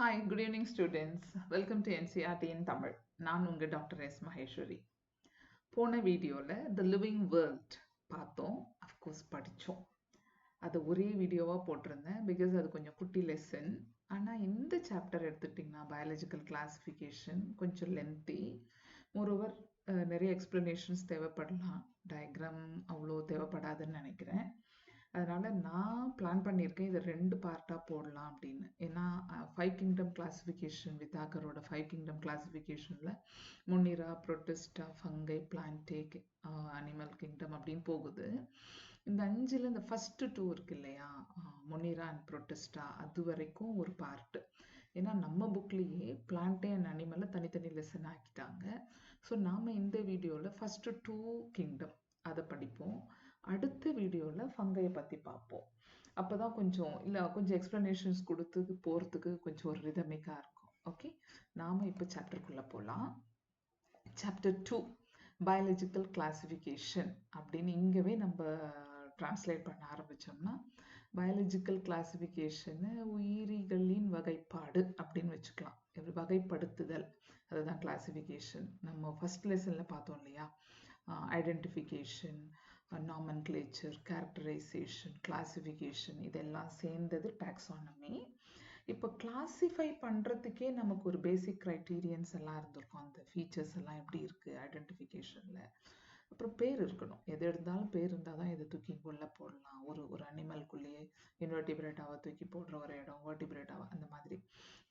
Hi, good evening, students. Welcome to NCRT in Tamil. நான் உங்க doctor S Maheswari. போன வீடியோவில் த லிவிங் வேர்ல்ட் பார்த்தோம், அஃப்கோர்ஸ் படித்தோம். அதை ஒரே வீடியோவாக போட்டிருந்தேன் பிகாஸ் அது கொஞ்சம் குட்டி லெசன். ஆனால் இந்த சாப்டர் எடுத்துட்டிங்கன்னா பயாலஜிக்கல் கிளாசிஃபிகேஷன் கொஞ்சம் லென்த்தி. மோரோவர் நிறைய எக்ஸ்ப்ளனேஷன்ஸ் தேவைப்படலாம், டயக்ராம் அவ்வளோ தேவைப்படாதுன்னு நினைக்கிறேன். அதனால் நான் பிளான் பண்ணியிருக்கேன் இதை 2 பார்ட்டாக போடலாம் அப்படின்னு. ஏன்னா 5 கிங்டம் கிளாசிஃபிகேஷன் வித்தாகரோட 5 கிங்டம் கிளாசிஃபிகேஷனில் Monera, Protista, Fungi, Plantae, animal kingdom அப்படின்னு போகுது. இந்த 5ல் இந்த ஃபஸ்ட்டு 2 இருக்கு இல்லையா, முனிரா அண்ட் புரோட்டிஸ்டா, அது வரைக்கும் ஒரு பார்ட்டு. ஏன்னா நம்ம புக்லேயே பிளான்டே அண்ட் அனிமலை தனித்தனி லெசன் ஆக்கிட்டாங்க. ஸோ நாம் இந்த வீடியோவில் ஃபஸ்ட்டு 2 கிங்டம் அதை படிப்போம். அடுத்த வீடியோவில் ஃபங்கையை பற்றி பார்ப்போம். அப்போ தான் கொஞ்சம் எக்ஸ்ப்ளனேஷன்ஸ் கொடுத்து போகிறதுக்கு கொஞ்சம் ஒரு ரிதமிக்காக இருக்கும். ஓகே, நாம் இப்போ சாப்டருக்குள்ளே போகலாம். சாப்டர் 2 பயாலஜிக்கல் கிளாசிஃபிகேஷன் அப்படின்னு இங்கவே நம்ம டிரான்ஸ்லேட் பண்ண ஆரம்பித்தோம்னா பயாலஜிக்கல் கிளாசிஃபிகேஷனு உயிரிகளின் வகைப்பாடு அப்படின்னு வச்சுக்கலாம். வகைப்படுத்துதல், அதுதான் கிளாசிஃபிகேஷன். நம்ம ஃபர்ஸ்ட் லெசனில் பார்த்தோம் இல்லையா, ஐடென்டிஃபிகேஷன், நாமன்க்ளேச்சர், கேரக்டரைசேஷன், கிளாசிஃபிகேஷன், இதெல்லாம் சேர்ந்தது டாக்ஸானமி. இப்போ கிளாசிஃபை பண்ணுறதுக்கே நமக்கு ஒரு பேசிக் க்ரைட்டீரியன்ஸ் எல்லாம் இருந்திருக்கும். அந்த ஃபீச்சர்ஸ் எல்லாம் எப்படி இருக்குது ஐடென்டிஃபிகேஷனில். அப்புறம் பேர் இருக்கணும், எது இருந்தாலும் பேர் இருந்தால் தான் இதை தூக்கி உள்ளே போடலாம். ஒரு அனிமல்குள்ளேயே இன்வெர்டிபிரேட்டாவை தூக்கி போடுற ஒரு இடம், வெர்டிபிரேட்டாவை, அந்த மாதிரி.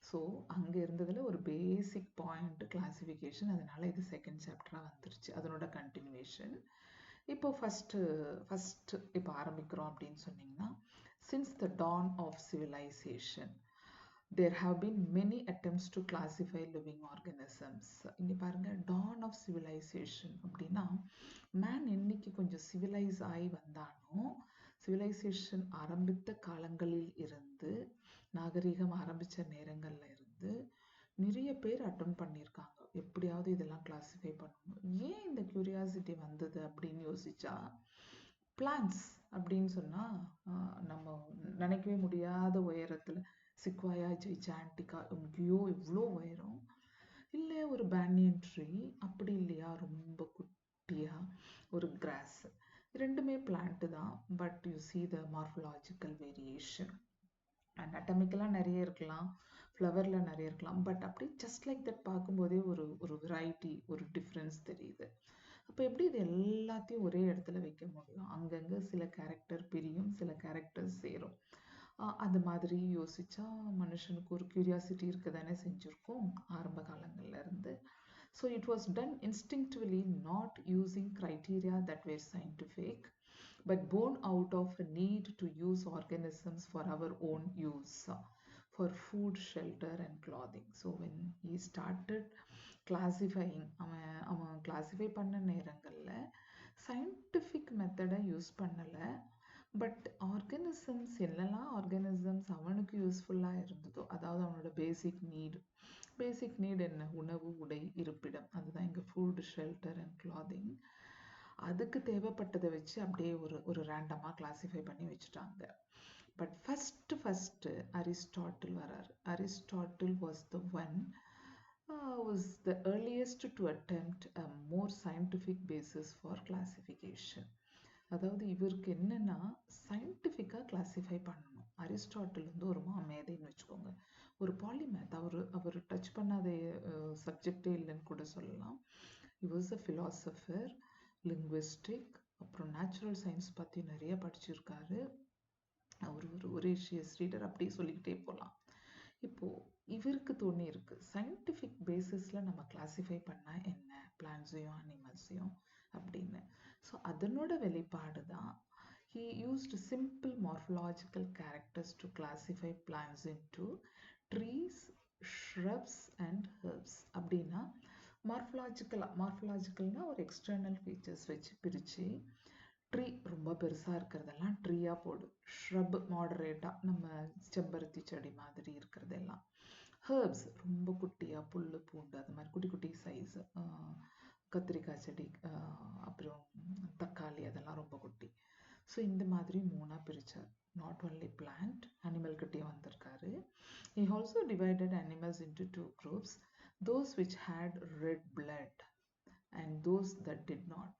ஸோ அங்கே இருந்ததில் ஒரு பேசிக் பாயிண்ட் கிளாசிஃபிகேஷன். அதனால இது செகண்ட் சாப்டராக வந்துருச்சு, அதனோட கண்டினியூவேஷன். இப்போ ஃபஸ்ட்டு இப்போ ஆரம்பிக்கிறோம் அப்படின்னு சொன்னீங்கன்னா, since the dawn of civilization there have been many attempts to classify living organisms. இங்க பாருங்க, dawn of civilization அப்படின்னா மேன் இன்னைக்கு கொஞ்சம் சிவிலைஸ் ஆகி வந்தாலும் சிவிலைசேஷன் ஆரம்பித்த காலங்களில் இருந்து, நாகரிகம் ஆரம்பித்த நேரங்கள்ல இருந்து நிறைய பேர் அட்டன் பண்ணியிருக்காங்க, எப்படியாவது இதெல்லாம் கிளாஸிஃபை பண்ணணும். ஏன் இந்த கியூரியாசிட்டி வந்தது அப்படின்னு யோசிச்சா, பிளான்ஸ் அப்படின்னு சொன்னால் நம்ம நினைக்கவே முடியாத உயரத்தில் சிக்வாயா ஜெய்சாண்டிகா எங்கேயோ இவ்வளோ உயரம், இல்லை ஒரு பேனியன் ட்ரீ, அப்படி இல்லையா ரொம்ப குட்டியாக ஒரு கிராஸ். ரெண்டுமே பிளான்ட்டு தான், but you see the morphological variation. அனட்டமிக்கலாக நிறைய இருக்கலாம், ஃப்ளவரில் நிறைய இருக்கலாம், பட் அப்படி ஜஸ்ட் லைக் தட் பார்க்கும்போதே ஒரு வெரைட்டி, ஒரு டிஃப்ரென்ஸ் தெரியுது. அப்போ எப்படி இது எல்லாத்தையும் ஒரே இடத்துல வைக்க முடியும்? அங்கங்கே சில கேரக்டர் பிரியும், சில கேரக்டர் சேரும். அந்த மாதிரி யோசிச்சா மனுஷனுக்கு ஒரு கியூரியாசிட்டி இருக்க தானே செஞ்சுருக்கோம் ஆரம்ப காலங்கள்ல இருந்து. So it was done instinctively, not using criteria that were scientific, but born out of a need to use organisms for our own use, for food, shelter and clothing. So when he started classifying, அவன் classify பண்ண நேரங்களில் scientific மெத்தடை use பண்ணலை, but organisms, என்னெல்லாம் organisms அவனுக்கு யூஸ்ஃபுல்லாக இருந்ததோ, அதாவது அவனோட பேசிக் நீட் என்ன, உணவு, உடை, இருப்பிடம், அதுதான் இங்கே ஃபுட், ஷெல்டர் அண்ட் கிளாதிங். அதுக்கு தேவைப்பட்டதை வச்சு அப்படியே ஒரு ரேண்டமாக கிளாஸிஃபை பண்ணி வச்சுட்டாங்க. பட் ஃபஸ்ட்டு அரிஸ்டாட்டில் வரார். Aristotle was the one was the earliest to attempt a more scientific basis for classification. அதாவது இவருக்கு என்னன்னா சயின்டிஃபிக்காக கிளாஸிஃபை பண்ணணும். அரிஸ்டாட்டில் வந்து ஒரு மேதைன்னு வச்சுக்கோங்க, ஒரு பாலிமேத். அவர் டச் பண்ணாத சப்ஜெக்டே இல்லைன்னு கூட சொல்லலாம். he was a philosopher, linguistic, அப்புறம் நேச்சுரல் சயின்ஸ் பற்றி நிறைய படிச்சிருக்காரு. அவர் ஒரு ஒரேஷியஸ் ரீடர், அப்படியே சொல்லிக்கிட்டே போகலாம். இப்போது இவருக்கு தோணி இருக்கு, சயின்டிஃபிக் பேசிஸில் நம்ம கிளாஸிஃபை பண்ணால் என்ன, பிளான்ஸையும் அனிமல்ஸையும் அப்படின்னு. ஸோ அதனோட வெளிப்பாடு தான் he used simple morphological characters to classify plants into trees, shrubs and herbs. அப்படின்னா மார்ஃபலாஜிக்கல்னா ஒரு எக்ஸ்டர்னல் ஃபீச்சர்ஸ் வச்சு பிரித்து, ட்ரீ ரொம்ப பெருசாக இருக்கிறதெல்லாம் ட்ரீயாக போடு, ஷ்ரப் மாடரேட்டாக நம்ம செம்பருத்தி செடி மாதிரி இருக்கிறதெல்லாம், ஹெர்ப்ஸ் ரொம்ப குட்டியாக புல், பூண்டு, அது மாதிரி குட்டி குட்டி சைஸ், கத்திரிக்காய் செடி, அப்புறம் தக்காளி, அதெல்லாம் ரொம்ப குட்டி. ஸோ இந்த மாதிரி மூணாக பிரித்தார். நாட் ஒன்லி பிளான்ட், அனிமல் கிட்டே வந்திருக்காரு. He also divided animals into two groups, those which had red blood and those that did not.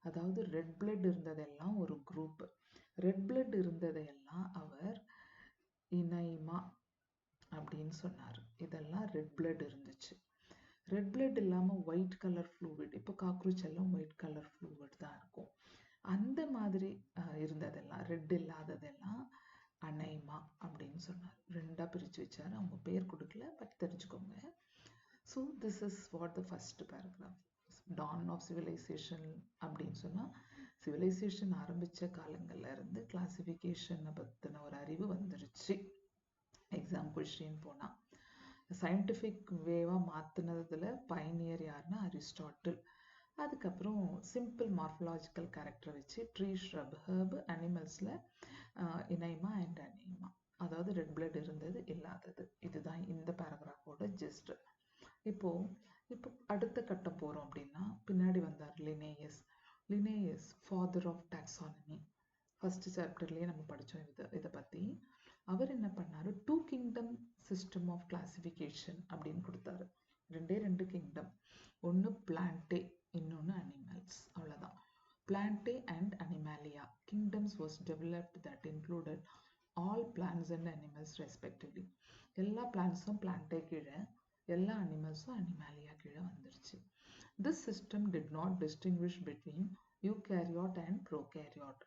அதாவது ரெட் பிளட் இருந்ததெல்லாம் ஒரு குரூப், ரெட் பிளட் இருந்ததையெல்லாம் அவர் இனைமா அப்படின்னு சொன்னார். இதெல்லாம் ரெட் பிளட் இருந்துச்சு. ரெட் பிளட் இல்லாமல் ஒயிட் கலர் ஃப்ளூவிட், இப்போ காக்ரோச் எல்லாம் ஒயிட் கலர் ஃப்ளூவிட் தான் இருக்கும். அந்த மாதிரி இருந்ததெல்லாம், ரெட் இல்லாததெல்லாம் அனைமா அப்படின்னு சொன்னார். ரெண்டாக பிரித்து வச்சார். அவங்க பேர் கொடுக்கல, பட் தெரிஞ்சுக்கோங்க. So this is what the first paragraph. Dawn of civilization அப்படின்னு சொன்னால், சிவிலைசேஷன் ஆரம்பித்த காலங்கள்ல இருந்து கிளாசிஃபிகேஷனை பற்றின ஒரு அறிவு வந்துருச்சு. எக்ஸாம் கொஸ்டின் போனால் சயின்டிஃபிக் வேவாக மாற்றினதில் பைனியர் யாருன்னா அரிஸ்டாட்டில். அதுக்கப்புறம் சிம்பிள் மார்ஃபலாஜிக்கல் கேரக்டர் வச்சு ட்ரீ, ஷ்ரப், ஹர்ப், அனிமல்ஸில் இனைமா அண்ட் அனிமா, அதாவது ரெட் பிளட் இருந்தது இல்லாதது. இதுதான் இந்த பேராகிராஃபோட ஜிஸ்ட். இப்போ அடுத்த கட்டம் போகிறோம் அப்படின்னா, பின்னாடி வந்தார் Linnaeus father of taxonomy. First சாப்டர்லேயே நம்ம படித்தோம் இதை பற்றி. அவர் என்ன பண்ணார், 2 கிங்டம் சிஸ்டம் ஆஃப் கிளாசிஃபிகேஷன் அப்படின்னு கொடுத்தாரு. ரெண்டு கிங்டம், ஒன்று பிளான்டே, இன்னொன்று அனிமல்ஸ். அவ்வளோதான். Plantae and animalia kingdoms was developed that included all plants and animals respectively. எல்லா பிளான்ஸும் பிளான்டே கீழே, எல்லா அனிமல்ஸும் அனிமாலியா கீழே வந்துருச்சு. This system did not distinguish between eukaryote and prokaryote,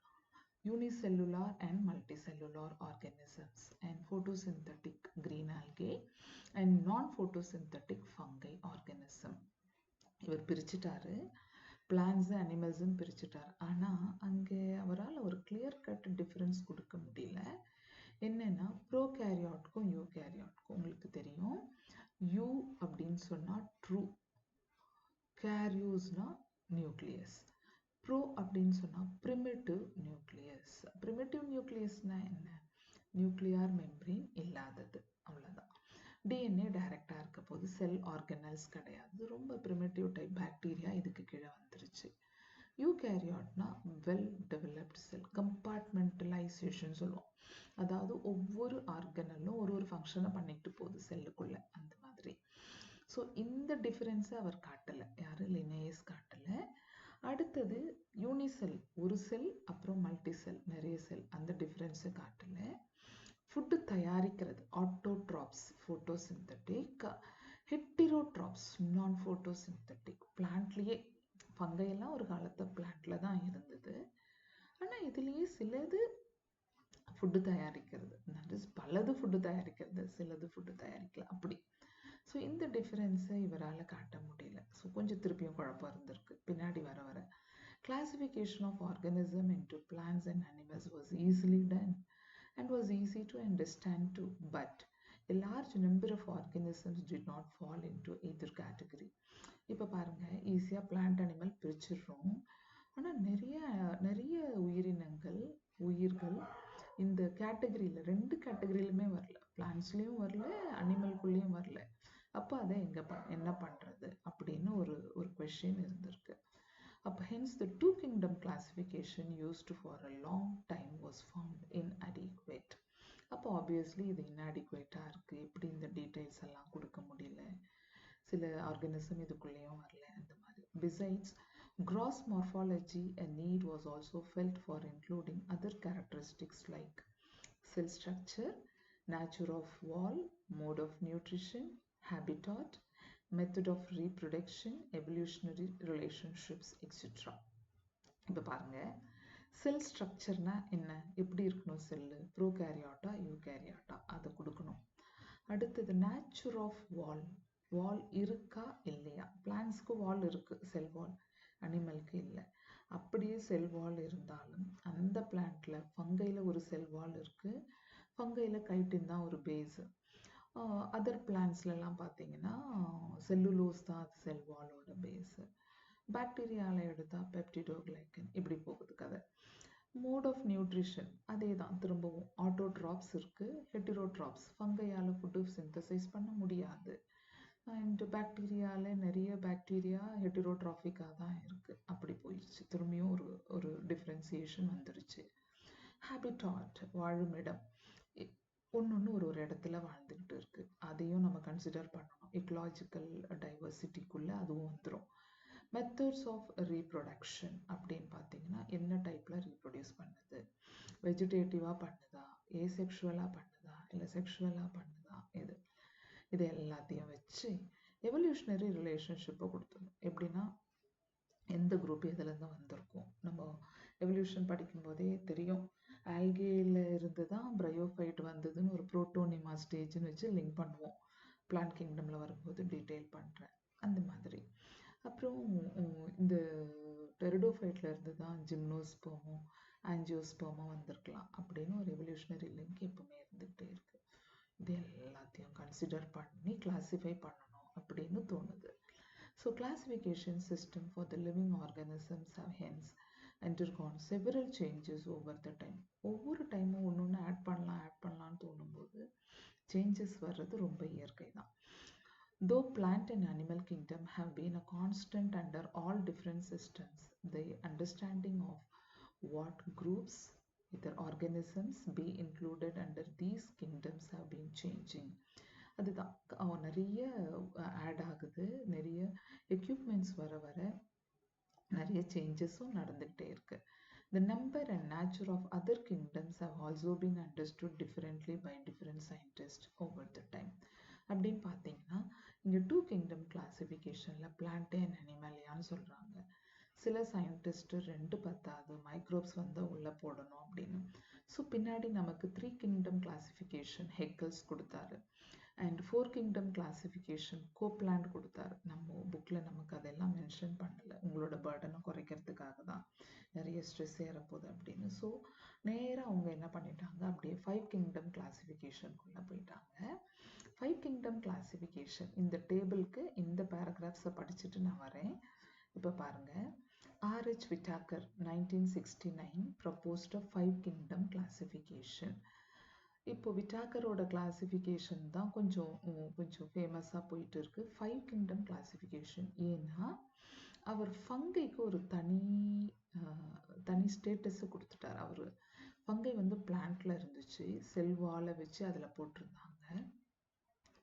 unicellular and multicellular organisms, and photosynthetic green algae and non-photosynthetic fungi organism. இவர் பிரிச்சுட்டாரு, plans அனிமல்ஸ்ன்னு பிரிச்சுட்டார். ஆனால் அங்கே அவரால் ஒரு கிளியர் கட் டிஃப்ரென்ஸ் கொடுக்க முடியல. என்னென்னா, ப்ரோகேரியாட்க்கும் யூகேரியாட்க்கும் உங்களுக்கு தெரியும், யூ அப்படின்னு சொன்னால் ட்ரூ, கேரியோஸ்னா நியூக்ளியஸ், ப்ரோ அப்படின்னு சொன்னால் ப்ரிமிட்டிவ் நியூக்ளியஸ். ப்ரிமிட்டிவ் நியூக்ளியஸ்னா என்ன, நியூக்ளியார் மெம்பரேன் இல்லாதது, அவ்வளோதான். டிஎன்ஏ டைரக்டாக இருக்க போது, செல் ஆர்கனல்ஸ் கிடையாது, ரொம்ப ப்ரிமிட்டிவ் டைப் பாக்டீரியா இதுக்கு கீழே வந்துருச்சு. யூகேரியாட்னா வெல் டெவலப்டு செல், கம்பார்ட்மெண்டலைசேஷன் சொல்லுவோம். அதாவது ஒவ்வொரு ஆர்கனலும் ஒரு ஃபங்க்ஷனை பண்ணிட்டு போகுது செல்லுக்குள்ள, அந்த மாதிரி. ஸோ இந்த டிஃபரன்ஸை அவர் காட்டலை, யாரு லினேயஸ் காட்டலை. அடுத்தது யூனிசெல், ஒரு செல், அப்புறம் மல்டி செல், நிறைய செல், அந்த டிஃப்ரென்ஸை காட்டலை. ஃபுட்டு தயாரிக்கிறது, ஆட்டோட்ராப்ஸ் ஃபோட்டோசிந்தட்டிக், ஹெட்டிரோட்ராப்ஸ் நான் ஃபோட்டோசிந்தட்டிக். பிளான்ட்லேயே ஃபங்கையெல்லாம் ஒரு காலத்தில் பிளான்ட்ல தான் இருந்தது. ஆனால் இதுலேயே சிலது ஃபுட்டு தயாரிக்கிறது, தட் இஸ் பலது ஃபுட்டு தயாரிக்கிறது, சிலது ஃபுட்டு தயாரிக்கல, அப்படி. ஸோ இந்த டிஃபரன்ஸை இவரால் காட்ட முடியல. ஸோ கொஞ்சம் திருப்பியும் குழப்பம் இருந்திருக்கு பின்னாடி வர வர. Classification of organism into plants and animals was easily done and was easy to understand too, but a large number of organisms did not fall into either category. இப்போ பாருங்க, ஈஸியாக பிளான்ட் அனிமல் பிரிச்சிடுறோம். ஆனால் நிறைய உயிர்கள் இந்த கேட்டகரியில், 2 கேட்டகரியிலுமே வரல, பிளான்ஸ்லேயும் வரல, அனிமல்குள்ளேயும் வரல. அப்போ அதை என்ன பண்ணுறது அப்படின்னு ஒரு கொஷின் இருந்திருக்கு. அப்போ hence the 2 kingdom classification used for a long time was found inadequate. அப்போ obviously இது inadequate-ஆக இருக்குது, எப்படி இந்த டீட்டெயில்ஸ் எல்லாம் கொடுக்க முடியல, சில ஆர்கனிசம் இதுக்குள்ளேயும் வரல, அந்த மாதிரி. Besides gross morphology, a need was also felt for including other characteristics like cell structure, nature of wall, mode of nutrition, habitat, method of reproduction, evolutionary relationships, etc. இப்போ பாருங்க, செல் ஸ்ட்ரக்சர்னா என்ன, எப்படி இருக்கணும் செல்லு, ப்ரோகேரியாட்டா யூகேரியாட்டா, அதை கொடுக்கணும். அடுத்தது நேச்சர் ஆஃப் வால் இருக்கா இல்லையா, பிளான்ஸ்க்கு வால் இருக்கு, செல் வால், அனிமலுக்கு இல்லை. அப்படியே செல் வால் இருந்தாலும் அந்த பிளான்ட்ல ஃபங்கையில் ஒரு செல் வால் இருக்கு, ஃபங்கையில் கைட்டின் தான் ஒரு பேஸு. அதர் பிளான்ஸ்லாம் பார்த்தீங்கன்னா செல்லுலோஸ் தான் அது செல் வாலோட பேஸு. பாக்டீரியாவில் எடுத்தால் பெப்டிடோகிளைக்கன், இப்படி போகுது கதை. மோட் ஆஃப் நியூட்ரிஷன் அதே தான், திரும்பவும் ஆட்டோட்ராப்ஸ் இருக்குது, ஹெட்டிரோட்ராப்ஸ், ஃபங்கையால் ஃபுட்டு சிந்தசைஸ் பண்ண முடியாது. அண்ட் பாக்டீரியாவில் நிறைய பாக்டீரியா ஹெட்டிரோட்ராஃபிக்காக தான் இருக்குது, அப்படி போயிடுச்சு. திரும்பியும் ஒரு டிஃப்ரென்சியேஷன் வந்துருச்சு. ஹாபிட்டாட் வாழுமிடம் ஒன்று ஒரு இடத்துல வாழ்ந்துக்கிட்டு இருக்கு. அதையும் நம்ம கன்சிடர் பண்ணணும். எக்கலாஜிக்கல் டைவர்சிட்டிக்குள்ளே அதுவும் வந்துடும். மெத்தட்ஸ் ஆஃப் ரீப்ரொடக்ஷன் அப்படின்னு பார்த்தீங்கன்னா என்ன டைப்பில் ரீப்ரொடியூஸ் பண்ணுது, வெஜிடேட்டிவாக பண்ணுதா, ஏசெக்ஷுவலாக பண்ணுதா, இல்லை செக்ஷுவலாக பண்ணுதா, இது எல்லாத்தையும் வச்சு எவல்யூஷனரி ரிலேஷன்ஷிப்பை கொடுத்துடும். எப்படின்னா எந்த குரூப் எதுலேருந்து வந்திருக்கும். நம்ம எவல்யூஷன் படிக்கும்போதே தெரியும், ஆல்கேல இருந்து தான் பிரையோஃபைட் வந்ததுன்னு ஒரு புரோட்டோனிமா ஸ்டேஜ்னு வச்சு லிங்க் பண்ணுவோம். பிளான்ட் கிங்டமில் வரும்போது டீட்டெயில் பண்ணுறேன் அந்த மாதிரி. அப்புறம் இந்த டெரிடோஃபைட்ல இருந்து தான் ஜிம்னோஸ்போமோ ஆஞ்சியோஸ்போமோ வந்திருக்கலாம் அப்படின்னு ஒரு எவல்யூஷனரி லிங்க் எப்பவுமே இருந்துகிட்டே இருக்கு. இது எல்லாத்தையும் கன்சிடர் பண்ணி கிளாஸிஃபை பண்ணணும் அப்படின்னு தோணுது. So classification system for the living organisms have hence undergone several changes over the time. ஒவ்வொரு டைமும் ஒன்று ஆட் பண்ணலாம்னு தோணும்போது சேஞ்சஸ் வர்றது ரொம்ப இயற்கை தான். Though plant and animal kingdom have been a constant under all different systems, the understanding of what groups, either organisms, be included under these kingdoms have been changing. அதுதான் நிறைய ஆட் ஆகுது, நிறைய equipments வர நிறைய சேஞ்சஸும் நடந்துகிட்டே இருக்கு. The number and nature of other kingdoms have also been understood differently by different scientists over the time. அப்படின்னு பார்த்தீங்கன்னா இங்கே 2 கிங்டம் கிளாசிஃபிகேஷனில் பிளான்ட் அண்ட் அனிமலியான்னு சொல்கிறாங்க. சில சயின்டிஸ்ட் 2 பத்தாது, மைக்ரோப்ஸ் வந்து உள்ளே போடணும் அப்படின்னு. ஸோ பின்னாடி நமக்கு 3 கிங்டம் கிளாசிஃபிகேஷன் ஹெக்கல்ஸ் கொடுத்தாரு. அண்ட் 4 கிங்டம் கிளாசிஃபிகேஷன் கோப்லாண்ட் கொடுத்தாரு. நம்ம புக்கில் நமக்கு அதெல்லாம் மென்ஷன் பண்ணலை, உங்களோட பர்டனை குறைக்கிறதுக்காக தான், நிறைய ஸ்ட்ரெஸ் ஏறப்போகுது அப்படின்னு. ஸோ நேராக அவங்க என்ன பண்ணிட்டாங்க, அப்படியே 5 கிங்டம் கிளாசிஃபிகேஷனுக்குள்ளே போயிட்டாங்க. 5 கிங்டம் கிளாசிஃபிகேஷன் இந்த டேபிளுக்கு இந்த பேராகிராஃப்ஸை படிச்சுட்டு நான் வரேன். இப்போ பாருங்கள், R.H. Whitaker 1969 proposed a 5 kingdom classification. இப்போ விட்டாக்கரோட கிளாசிஃபிகேஷன் தான் கொஞ்சம் ஃபேமஸாக போயிட்டு இருக்கு. 5 கிங்டம் கிளாசிஃபிகேஷன். ஏன்னா அவர் ஃபங்கைக்கு ஒரு தனி ஸ்டேட்டஸை கொடுத்துட்டார். அவர் ஃபங்கை வந்து பிளான்ட்ல இருந்துச்சு, செல்வாலை வச்சு அதில் போட்டிருந்தாங்க,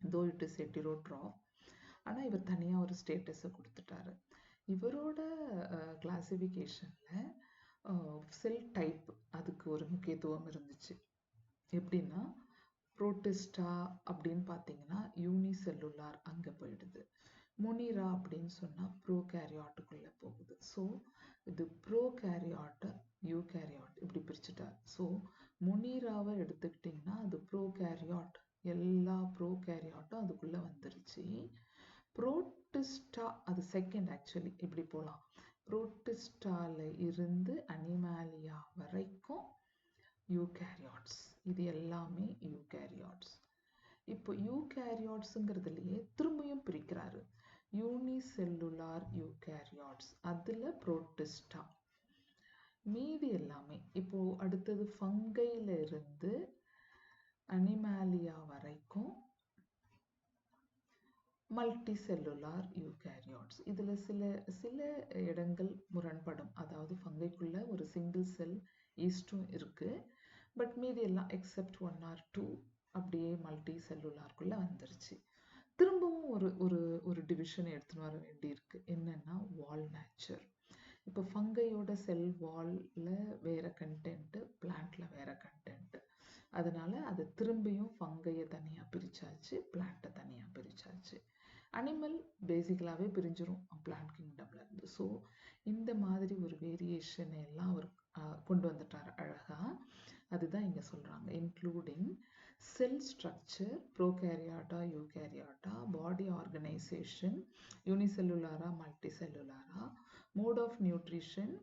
தோ இட் இஸ் ஹெட்டிரோட்ராப். ஆனால் இவர் தனியாக ஒரு ஸ்டேட்டஸை கொடுத்துட்டாரு. இவரோட கிளாசிஃபிகேஷனில் செல் டைப் அதுக்கு ஒரு முக்கியத்துவம் இருந்துச்சு. எப்படின்னா புரோட்டிஸ்டா அப்படின்னு பார்த்தீங்கன்னா யூனிசெல்லுலார் அங்கே போயிடுது. மொனிரா அப்படின்னு சொன்னால் ப்ரோகேரியாட்டுக்குள்ளே போகுது. ஸோ இது ப்ரோகேரியாட் யூகேரியாட் இப்படி பிரிச்சுட்டார். ஸோ மொனிராவை எடுத்துக்கிட்டிங்கன்னா அது ப்ரோகேரியாட், எல்லா ப்ரோகேரியாட்டும் அதுக்குள்ளே வந்துருச்சு. புரோட்டிஸ்டா அது செகண்ட், ஆக்சுவலி இப்படி போகலாம். புரோட்டிஸ்டால இருந்து அனிமாலியா வரைக்கும் யூகேரியாட்ஸ், இது எல்லாமே யூகேரியாட்ஸ். இப்போ யூகேரியாட்ஸுங்கிறதுலையே திரும்பியும் பிரிக்கிறாரு, யூனிசெல்லுலார் யூகேரியாட்ஸ், அதில் புரோட்டிஸ்டா, மீதி எல்லாமே. இப்போ அடுத்தது ஃபங்கைல இருந்து அனிமாலியா வரைக்கும் மல்டி செல்லுலார் யூகேரியாட்ஸ். இதில் சில இடங்கள் முரண்படும். அதாவது ஃபங்கைக்குள்ள ஒரு சிங்கிள் செல் ஈஸ்டும் இருக்கு, பட் மீதி எல்லாம் எக்ஸப்ட் 1 or 2 அப்படியே மல்டி செல்லுலாருக்குள்ள வந்துருச்சு. திரும்பவும் ஒரு டிவிஷன் எடுத்துன்னு வர வேண்டியிருக்கு. என்னன்னா வால் நேச்சர். இப்போ ஃபங்கையோட செல் வால்ல வேற கண்டென்ட், பிளான்ட்ல வேற கண்டென்ட். அதனால அது திரும்பியும் ஃபங்கையை தனியாக பிரிச்சாச்சு, பிளான்ட்டை தனியாக பிரிச்சாச்சு. அனிமல் பேசிக்கலாகவே பிரிஞ்சிரும் பிளான்ட் கிங்டம்ல இருந்து. ஸோ இந்த மாதிரி ஒரு வேரியேஷனை எல்லாம் அவர் கொண்டு வந்துட்டார் அழகா. அதுதான் இங்கே சொல்கிறாங்க. Including cell structure, prokaryota eukaryota, body organization, யூனிசெல்லுலாரா மல்டி செல்லுலாரா, மோட் ஆஃப் நியூட்ரிஷன்,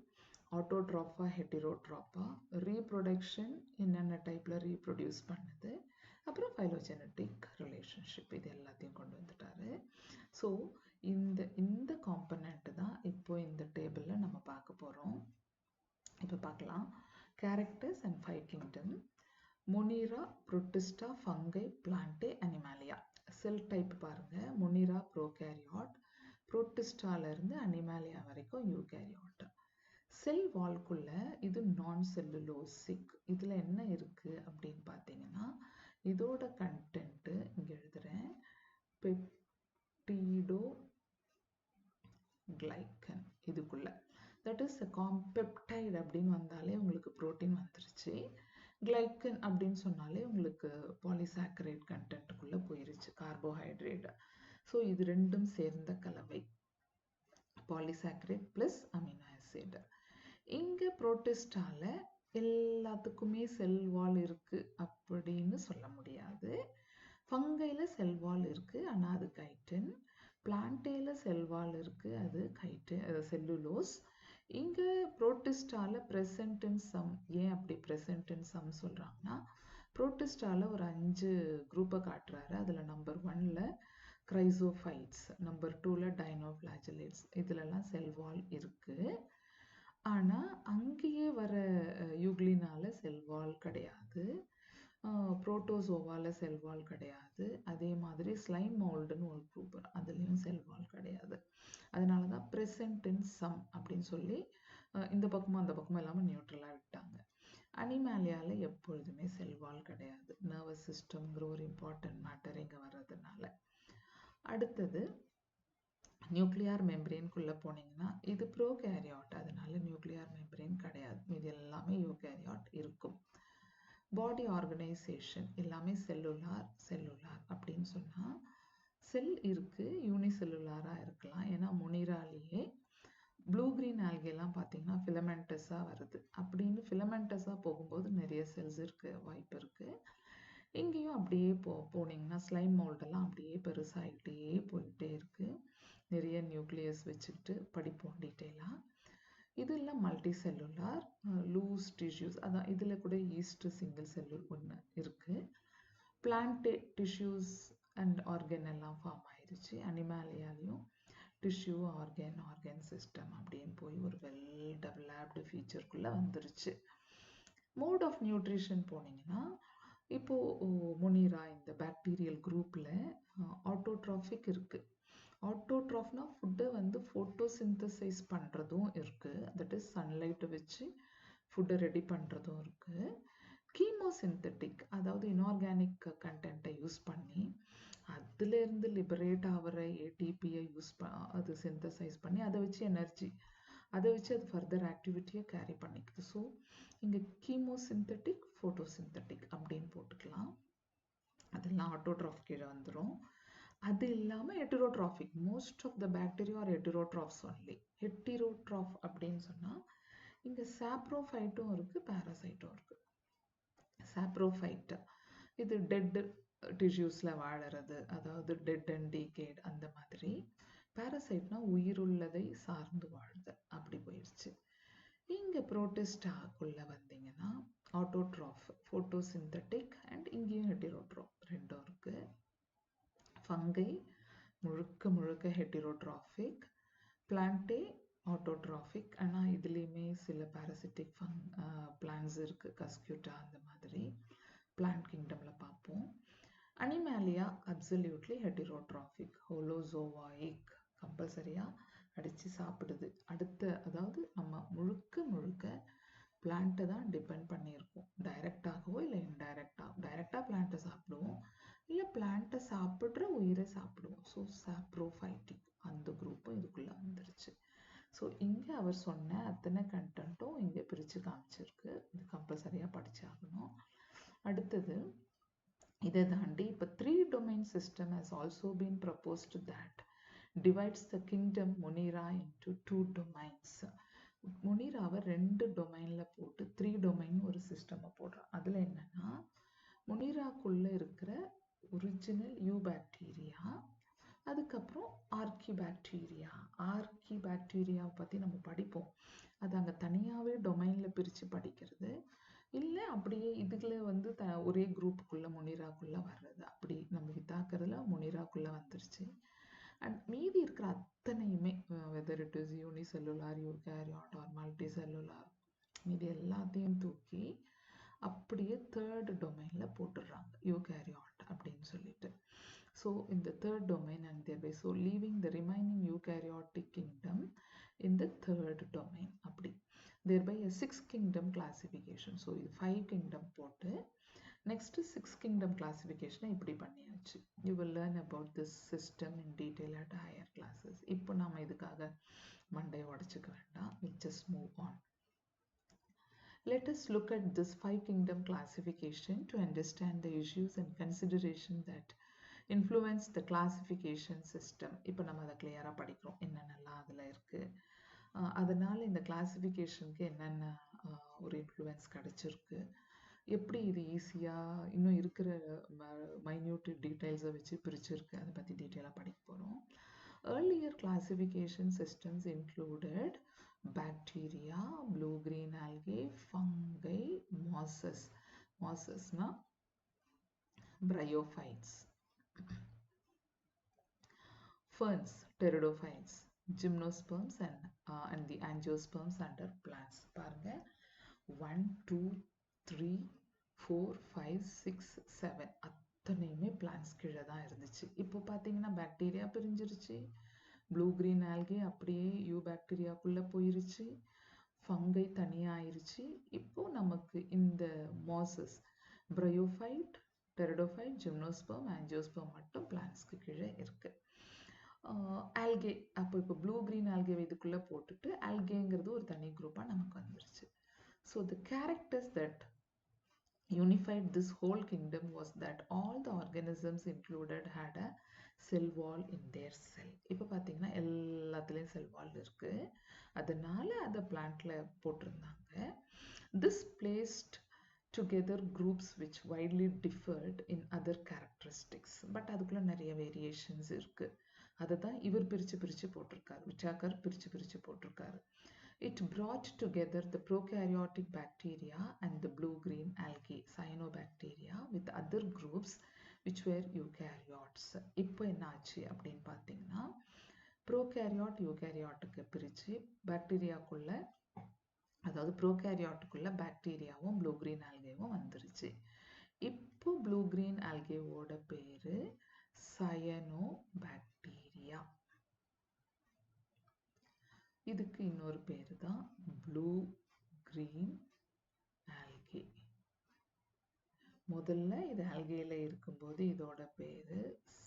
ஆட்டோட்ராஃபா ஹெட்டிரோட்ராஃபா, ரீப்ரொடக்ஷன் என்னென்ன டைப்பில் ரீப்ரொடியூஸ் பண்ணுது, அப்புறம் ஃபைலோஜெனட்டிக் ரிலேஷன்ஷிப், இது எல்லாத்தையும் கொண்டு வந்துட்டாரு. ஸோ இந்த காம்பனண்ட் தான் இப்போ இந்த டேபிளில் நம்ம பார்க்க போகிறோம். இப்போ பார்க்கலாம். Characters and 5 kingdom. Monera, Protista, fungi, Plantae, Animalia. Sell type பாருங்க. மொனிரா ப்ரோகேரியாட், புரோட்டிஸ்டால இருந்து அனிமாலியா வரைக்கும் யூகேரியாட். செல் வால்குள்ள இது நான் செல்லுலோசிக். இதில் என்ன இருக்கு அப்படின்னு பார்த்தீங்கன்னா, இதோட கண்டென்ட்டு இங்கே எழுதுகிறேன், பெப்டிடோ கிளைக்கன். இதுக்குள்ள தட் இஸ் பெப்டைட் அப்படின்னு வந்தாலே உங்களுக்கு புரோட்டீன் வந்துருச்சு. கிளைக்கன் அப்படின்னு சொன்னாலே உங்களுக்கு பாலிசாக்கரைட் கண்டென்ட்டுக்குள்ளே போயிருச்சு, கார்போஹைட்ரேட். ஸோ இது ரெண்டும் சேர்ந்த கலவை, பாலிசாக்கரைட் ப்ளஸ் அமினோ ஆசிட். இங்கே புரோட்டிஸ்டால எல்லாத்துக்குமே செல் வால் இருக்கு அப்படின்னு சொல்ல முடியாது. ஃபங்கையில் செல் வால் இருக்கு, ஆனால் அது கைட்டின். பிளான்டேல செல் வால் இருக்கு, அது செல்லுலோஸ். இங்கே புரோட்டிஸ்டால ப்ரெசன்ட் இன் சம். ஏன் அப்படி ப்ரெசன்ட் இன் சம் சொல்கிறாங்கன்னா, புரோட்டிஸ்டால ஒரு 5 குரூப்பை காட்டுறாரு. அதில் நம்பர் 1ல கிரைசோஃபைட்ஸ், நம்பர் 2ல டைனோஃப்ளாஜெலேட்ஸ், இதுலலாம் செல் வால் இருக்கு. ஆனால் அங்கேயே வர யூக்ளினால செல்வால் கிடையாது, புரோட்டோசோவால செல்வால் கிடையாது. அதே மாதிரி ஸ்லைம் மோல்டுன்னு ஒரு குரூப், அதுலேயும் செல்வால் கிடையாது. அதனால தான் ப்ரெசன்ட் இன் சம் அப்படின்னு சொல்லி இந்த பக்கமும் அந்த பக்கமும் எல்லாமே நியூட்ரலாக விட்டாங்க. அனிமேலியால எப்பொழுதுமே செல்வால் கிடையாது. நர்வஸ் சிஸ்டம்ங்கிற ஒரு இம்பார்ட்டன்ட் மேட்டர் இங்கே வர்றதுனால. அடுத்தது நியூக்ளியார் மெம்பரேனுக்குள்ளே போனீங்கன்னா இது ப்ரோகேரியாட், அதனால நியூக்ளியார் மெம்பரேன் கிடையாது. இது எல்லாமே யூகேரியாட் இருக்கும். பாடி ஆர்கனைசேஷன் எல்லாமே செல்லுலார் அப்படின்னு சொன்னால் செல் இருக்குது, யூனிசெல்லுலாராக இருக்கலாம். ஏன்னா முனிராலேயே ப்ளூ கிரீன் ஆல்கெல்லாம் பார்த்தீங்கன்னா ஃபிலமெண்டஸாக வருது. அப்படின்னு ஃபிலமெண்டஸாக போகும்போது நிறைய செல்ஸ் இருக்க வாய்ப்பு இருக்குது. இங்கேயும் அப்படியே போனீங்கன்னா ஸ்லைம் மோல்டெல்லாம் அப்படியே பெருசாகிட்டே போயிட்டே இருக்குது. நிறைய நியூக்ளியஸ் வச்சுக்கிட்டு படிப்போம் டீட்டெயிலாக. இதெல்லாம் மல்டி செல்லுலார் லூஸ் டிஷ்யூஸ், அதான் இதில் கூட ஈஸ்ட் சிங்கிள் செல்லுல் ஒன்று இருக்குது. பிளான்ட் டிஷ்யூஸ் அண்ட் ஆர்கன் எல்லாம் ஃபார்ம் ஆயிடுச்சு. அனிமாலியாலையும் டிஷ்யூ ஆர்கன் சிஸ்டம் அப்படின்னு போய் ஒரு வெல் டெவலப்டு ஃபீச்சருக்குள்ளே வந்துருச்சு. மோட் ஆஃப் நியூட்ரிஷன் போனீங்கன்னா, இப்போது முனிரா இந்த பாக்டீரியல் குரூப்பில் ஆட்டோட்ராஃபிக் இருக்குது. ஆட்டோட்ராஃப்னா ஃபுட்டை வந்து ஃபோட்டோசிந்தசைஸ் பண்ணுறதும் இருக்குது, தட் இஸ் சன்லைட்டை வச்சு ஃபுட்டை ரெடி பண்ணுறதும் இருக்குது. கீமோசிந்தட்டிக், அதாவது இன்ஆர்கானிக் கண்டென்ட்டை யூஸ் பண்ணி அதுலேருந்து லிபரேட் ஆகிற ஏடிபியை அது சிந்தசைஸ் பண்ணி அதை வச்சு எனர்ஜி, அதை வச்சு அது ஃபர்தர் ஆக்டிவிட்டியை கேரி பண்ணிக்குது. ஸோ இங்கே கீமோசிந்தட்டிக், ஃபோட்டோசிந்தட்டிக் அப்படின்னு போட்டுக்கலாம். அதெல்லாம் ஆட்டோட்ராஃப் கீழே வந்துடும். அது இல்லாமல் heterotrophic, most of the bacteria are heterotrophs only. Heterotroph அப்படின்னு சொன்னால் இங்கே சாப்ரோஃபைட்டும் இருக்குது, பேராசைட்டும் இருக்குது. சாப்ரோஃபைட் இது டெட் டிஷ்யூஸில் வாழறது, அதாவது டெட் அண்ட் டீகேட் அந்த மாதிரி. பேராசைட்னா உயிருள்ளதை சார்ந்து வாழுது, அப்படி போயிடுச்சு. இங்கே புரோட்டிஸ்டாக்குள்ளே வந்தீங்கன்னா ஆட்டோட்ராஃப், ஃபோட்டோசிந்தட்டிக் அண்ட் இங்கேயும் ஹெட்டிரோட்ராஃப் ரெண்டும் இருக்குது. ஃபங்கை முழுக்க ஹெட்டிரோட்ராஃபிக், பிளான்டே ஆட்டோட்ராஃபிக். ஆனால் இதுலேயுமே சில பாரசிட்டிக் பிளான்ஸ் இருக்குது, கஸ்கியூட்டா அந்த மாதிரி பிளான்ட் கிங்டமில் பார்ப்போம். அனிமேலியா அப்சல்யூட்லி ஹெட்டிரோட்ராஃபிக், ஹோலோசோவாயிக், கம்பல்சரியாக அடித்து சாப்பிடுது. அதாவது நம்ம முழுக்க பிளான்ட்டை தான் டிபெண்ட் பண்ணியிருக்கோம், டைரெக்டாகவோ இல்லை இன்டைரக்டாக. டைரெக்டாக பிளான்ட்டை சாப்பிடுவோம், இல்லை பிளான்ட்டை சாப்பிட்ற உயிரை சாப்பிடுவோம். ஸோ சாப்ரோஃபைட்டிக் அந்த குரூப்பும் இதுக்குள்ளே வந்துருச்சு. ஸோ இங்கே அவர் சொன்ன அத்தனை கண்டென்ட்டும் இங்கே பிரித்து காமிச்சிருக்கு. இது கம்பல்சரியாக படிச்சாகணும். அடுத்தது இதை தாண்டி இப்போ 3 domain system has also been proposed that divides the kingdom Munira into 2 domains. முனிராவை 2 டொமைனில் போட்டு 3 domain ஒரு சிஸ்டமை போடுறான். அதில் என்னன்னா, முனிராக்குள்ளே இருக்கிற ஒரிஜினல் யூபாக்டீரியா, அதுக்கப்புறம் ஆர்கிபாக்டீரியாவை பற்றி நம்ம படிப்போம். அது அங்கே தனியாகவே டொமைனில் பிரித்து படிக்கிறது, இல்லை அப்படியே இதுக்குள்ள வந்து ஒரே குரூப்புக்குள்ளே முனிராக்குள்ளே வர்றது. அப்படி நம்ம வித்தாக்கிறதுல முனிராக்குள்ளே வந்துருச்சு. அண்ட் மீதி இருக்கிற அத்தனையுமே whether it is unicellular, eukaryote or multicellular, மீதி எல்லாத்தையும் தூக்கி அப்படியே 3rd டொமைனில் போட்டுடுறாங்க, யூகேரியாட் அப்படின்னு சொல்லிட்டு. ஸோ இந்த 3rd domain and thereby so leaving the remaining eukaryotic kingdom in the 3rd domain. அப்படி thereby a 6 kingdom classification. So இது 5 kingdom போட்டு next 6 kingdom classification இப்படி பண்ணியாச்சு. You will learn about this system in detail at higher classes. இப்போ நாம இதுக்காக மண்டை உடைச்சுக்க வேண்டாம். We'll just move on. Let us look at this 5 kingdom classification to understand the issues and consideration that influence the classification system. இப்போ நம்ம அதை கிளியரா படிக்கிறோம், என்னென்னலாம் அதுல இருக்கு, அதனால இந்த கிளாசிஃபிகேஷனுக்கு என்னென்ன ஒரு இன்ஃப்ளூயன்ஸ் கிடைச்சிருக்கு, எப்படி இது ஈஸியாக இன்னும் இருக்கிற மைன்யூட் டீட்டெயில்ஸை வச்சு பிரிச்சிருக்கு, அதை பற்றி டீட்டெயிலாக படிக்க போகிறோம். Earlier classification systems included bacteria, blue-green algae, fungi, mosses. Mossesனா bryophytes. Ferns, pteridophytes, gymnosperms and the angiosperms under plants. பாருங்க 1 2 3 4 5 6 7 அத்தனையுமே plants கீழே தான் இருந்துச்சு. இப்போ பார்த்தீங்கன்னா பாக்டீரியா பிரிஞ்சிருச்சு, ப்ளூ கிரீன் ஆல்கே அப்படியே யூபாக்டீரியாக்குள்ள போயிருச்சு, ஃபங்கை தனியாயிருச்சு. இப்போ நமக்கு இந்த மாசஸ் பிரையோஃபைட், டெரிடோஃபைட், ஜிம்னோஸ்பெர்ம், ஆஞ்சியோஸ்பெர்ம் மட்டும் பிளான்ட்ஸ்க்கு கீழே இருக்கு. ஆல்கே அப்போ இப்போ ப்ளூ கிரீன் ஆல்கே இதுக்குள்ள போட்டுட்டு ஆல்கேங்கிறது ஒரு தனி குரூப்பா நமக்கு வந்துருச்சு. So the characters that unified this whole kingdom was that all the organisms included had a cell wall in their cell. இப்போ பார்த்தீங்கன்னா எல்லாத்துலேயும் செல் வால் இருக்கு, அதனால அதை பிளான்ட்ல போட்டிருந்தாங்க. This placed together groups which widely differed in other characteristics. But அதுக்குள்ள நிறைய variations இருக்கு, அதை தான் இவர் பிரிச்சு போட்டிருக்காரு, விச்சாக்கர் பிரிச்சு போட்டிருக்காரு. It brought together the prokaryotic bacteria and the blue-green algae, cyanobacteria, with other groups which were eukaryotes. இப்போ என்ன ஆச்சு அப்படின்னு பார்த்தீங்கன்னா, ப்ரோகாரியாட் யூகாரியாட்டுக்கு பிரித்து பாக்டீரியாக்குள்ள, அதாவது ப்ரோகாரியாட்டுக்குள்ள பாக்டீரியாவும் ப்ளூ கிரீன் ஆல்கேவும் வந்துருச்சு. இப்போ ப்ளூ கிரீன் ஆல்கேவோட பேரு சயனோபாக்டீரியா. இதுக்கு இன்னொரு பேரு தான் ப்ளூ கிரீன் ஆல்கே. முதல்ல இது ஆல்கேல இருக்கும்போது இதோட பேரு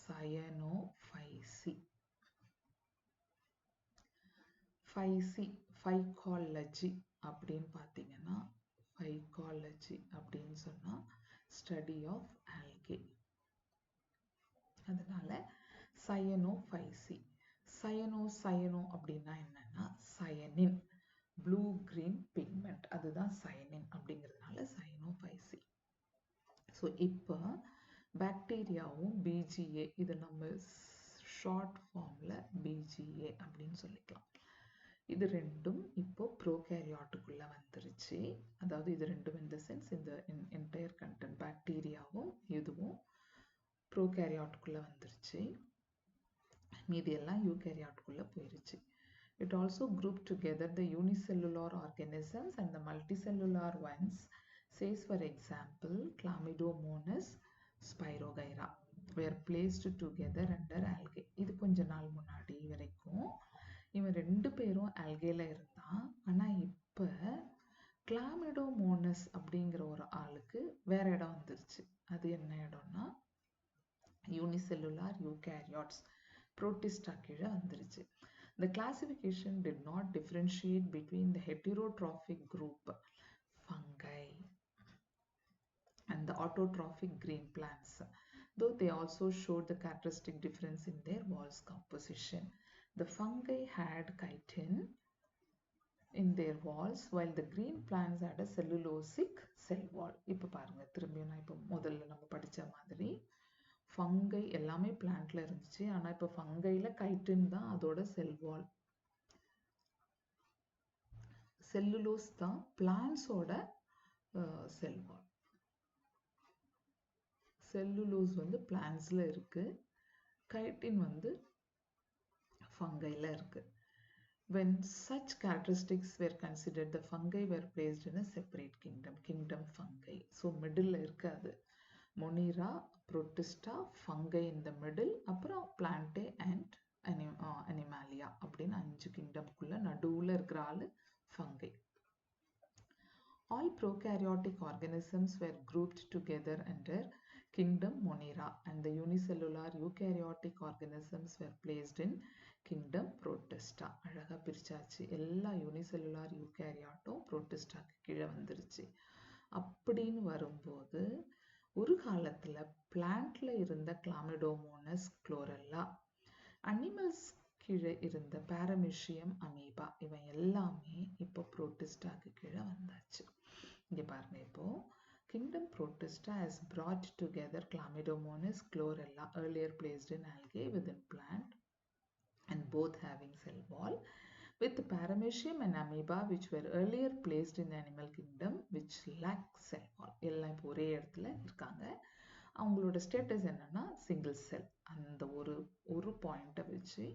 சயனோஃபைசி. ஃபைகாலஜி அப்படின்னு பார்த்தீங்கன்னா, ஃபைகாலஜி அப்படின்னு சொன்னா ஸ்டடி ஆஃப் ஆல்கே, அதனால சயனோஃபைசி. சயனோ அப்படின்னா என்னன்னா சயனின், ப்ளூ கிரீன் பிக்மெண்ட், அதுதான் சயனின் அப்படிங்கிறதுனால சயனோஃபைசி. ஸோ இப்போ பாக்டீரியாவும் பிஜிஏ, இதை நம்ம ஷார்ட் ஃபார்ம்ல பிஜிஏ அப்படின்னு சொல்லிக்கலாம். இது ரெண்டும் இப்போ ப்ரோகாரியாட்டுக்குள்ள வந்துருச்சு. அதாவது இது ரெண்டும் இந்த சென்ஸ், இந்த என்டையர் கண்டென்ட் பாக்டீரியாவும் இதுவும் ப்ரோகாரியாட்டுக்குள்ள வந்துருச்சு, மீதி எல்லாம் யூகாரியாட்டுக்குள்ள போயிருச்சு. It also grouped together the unicellular organisms and the multicellular ones. Says for example, Chlamydomonas, Spirogyra were placed together under algae. இது கொஞ்ச நாள் முன்னாடி வரைக்கும் இவன் ரெண்டு பேரும் ஆல்கேல இருந்தான். ஆனா இப்ப கிளாமிடோமோனஸ் அப்படிங்கிற ஒரு ஆளுக்கு வேற இடம் வந்துருச்சு. அது என்ன இடம்னா யூனிசெல்லுலார் யூகாரியாட்ஸ், புரோட்டிஸ்டா கீழே வந்துருச்சு. The classification did not differentiate between the heterotrophic group fungi and the autotrophic green plants, though they also showed the characteristic difference in their walls composition. The fungi had chitin in their walls while the green plants had a cellulosic cell wall. இப்போ பாருங்க, திரும்பியும் நான் இப்போ முதல்ல நம்ம படிச்ச மாதிரி fungi எல்லாமே பிளான்ட்ல இருந்துச்சு, ஆனா இப்போ ஃபங்கைல கைட்டின் தான் அதோட செல் வால், செல்லுலோஸ் தான் பிளான்ட்ஸோட செல் வால். செல்லுலோஸ் வந்து பிளான்ட்ஸ்ல இருக்கு, கைட்டின் வந்து ஃபங்கைல இருக்கு. When such characteristics were considered, the fungi were placed in a separate kingdom, kingdom fungi. So middle இருக்காது, Monera, Protista, fungi in the middle, அப்புறம் Plantae and Animalia அப்படின்னு 5 கிங்டம்குள்ள நடுவுல இருக்கிற ஆளு fungi. prokaryotic organisms were grouped together under kingdom Monera, and the unicellular eukaryotic organisms were placed in kingdom Protista. அழகா பிரிச்சாச்சு. எல்லா unicellular யூகேரியாட்டும் புரோட்டிஸ்டாக்கு கீழே வந்துருச்சு. அப்படின்னு வரும்போது ஒரு காலத்துல பிளான்ட்ல இருந்த கிளாமிடோமோனஸ் குளோரெல்லா, அனிமல்ஸ் கீழே இருந்த பாரமிஷியம் அமீபா, இவன் எல்லாமே இப்போ புரோட்டிஸ்டாக்கு கீழே வந்தாச்சு. இங்க பாருங்க, இப்போ kingdom Protista has brought together Chlamydomonas chlorella, earlier placed in algae within plant and both having cell wall, with Paramecium and Amoeba which were earlier placed in the animal kingdom which lack cell wall. எல்லாம் இப்போ ஒரே இடத்துல இருக்காங்க. அவங்களோட status என்னன்னா single cell. அந்த ஒரு பாயிண்ட்டை வச்சு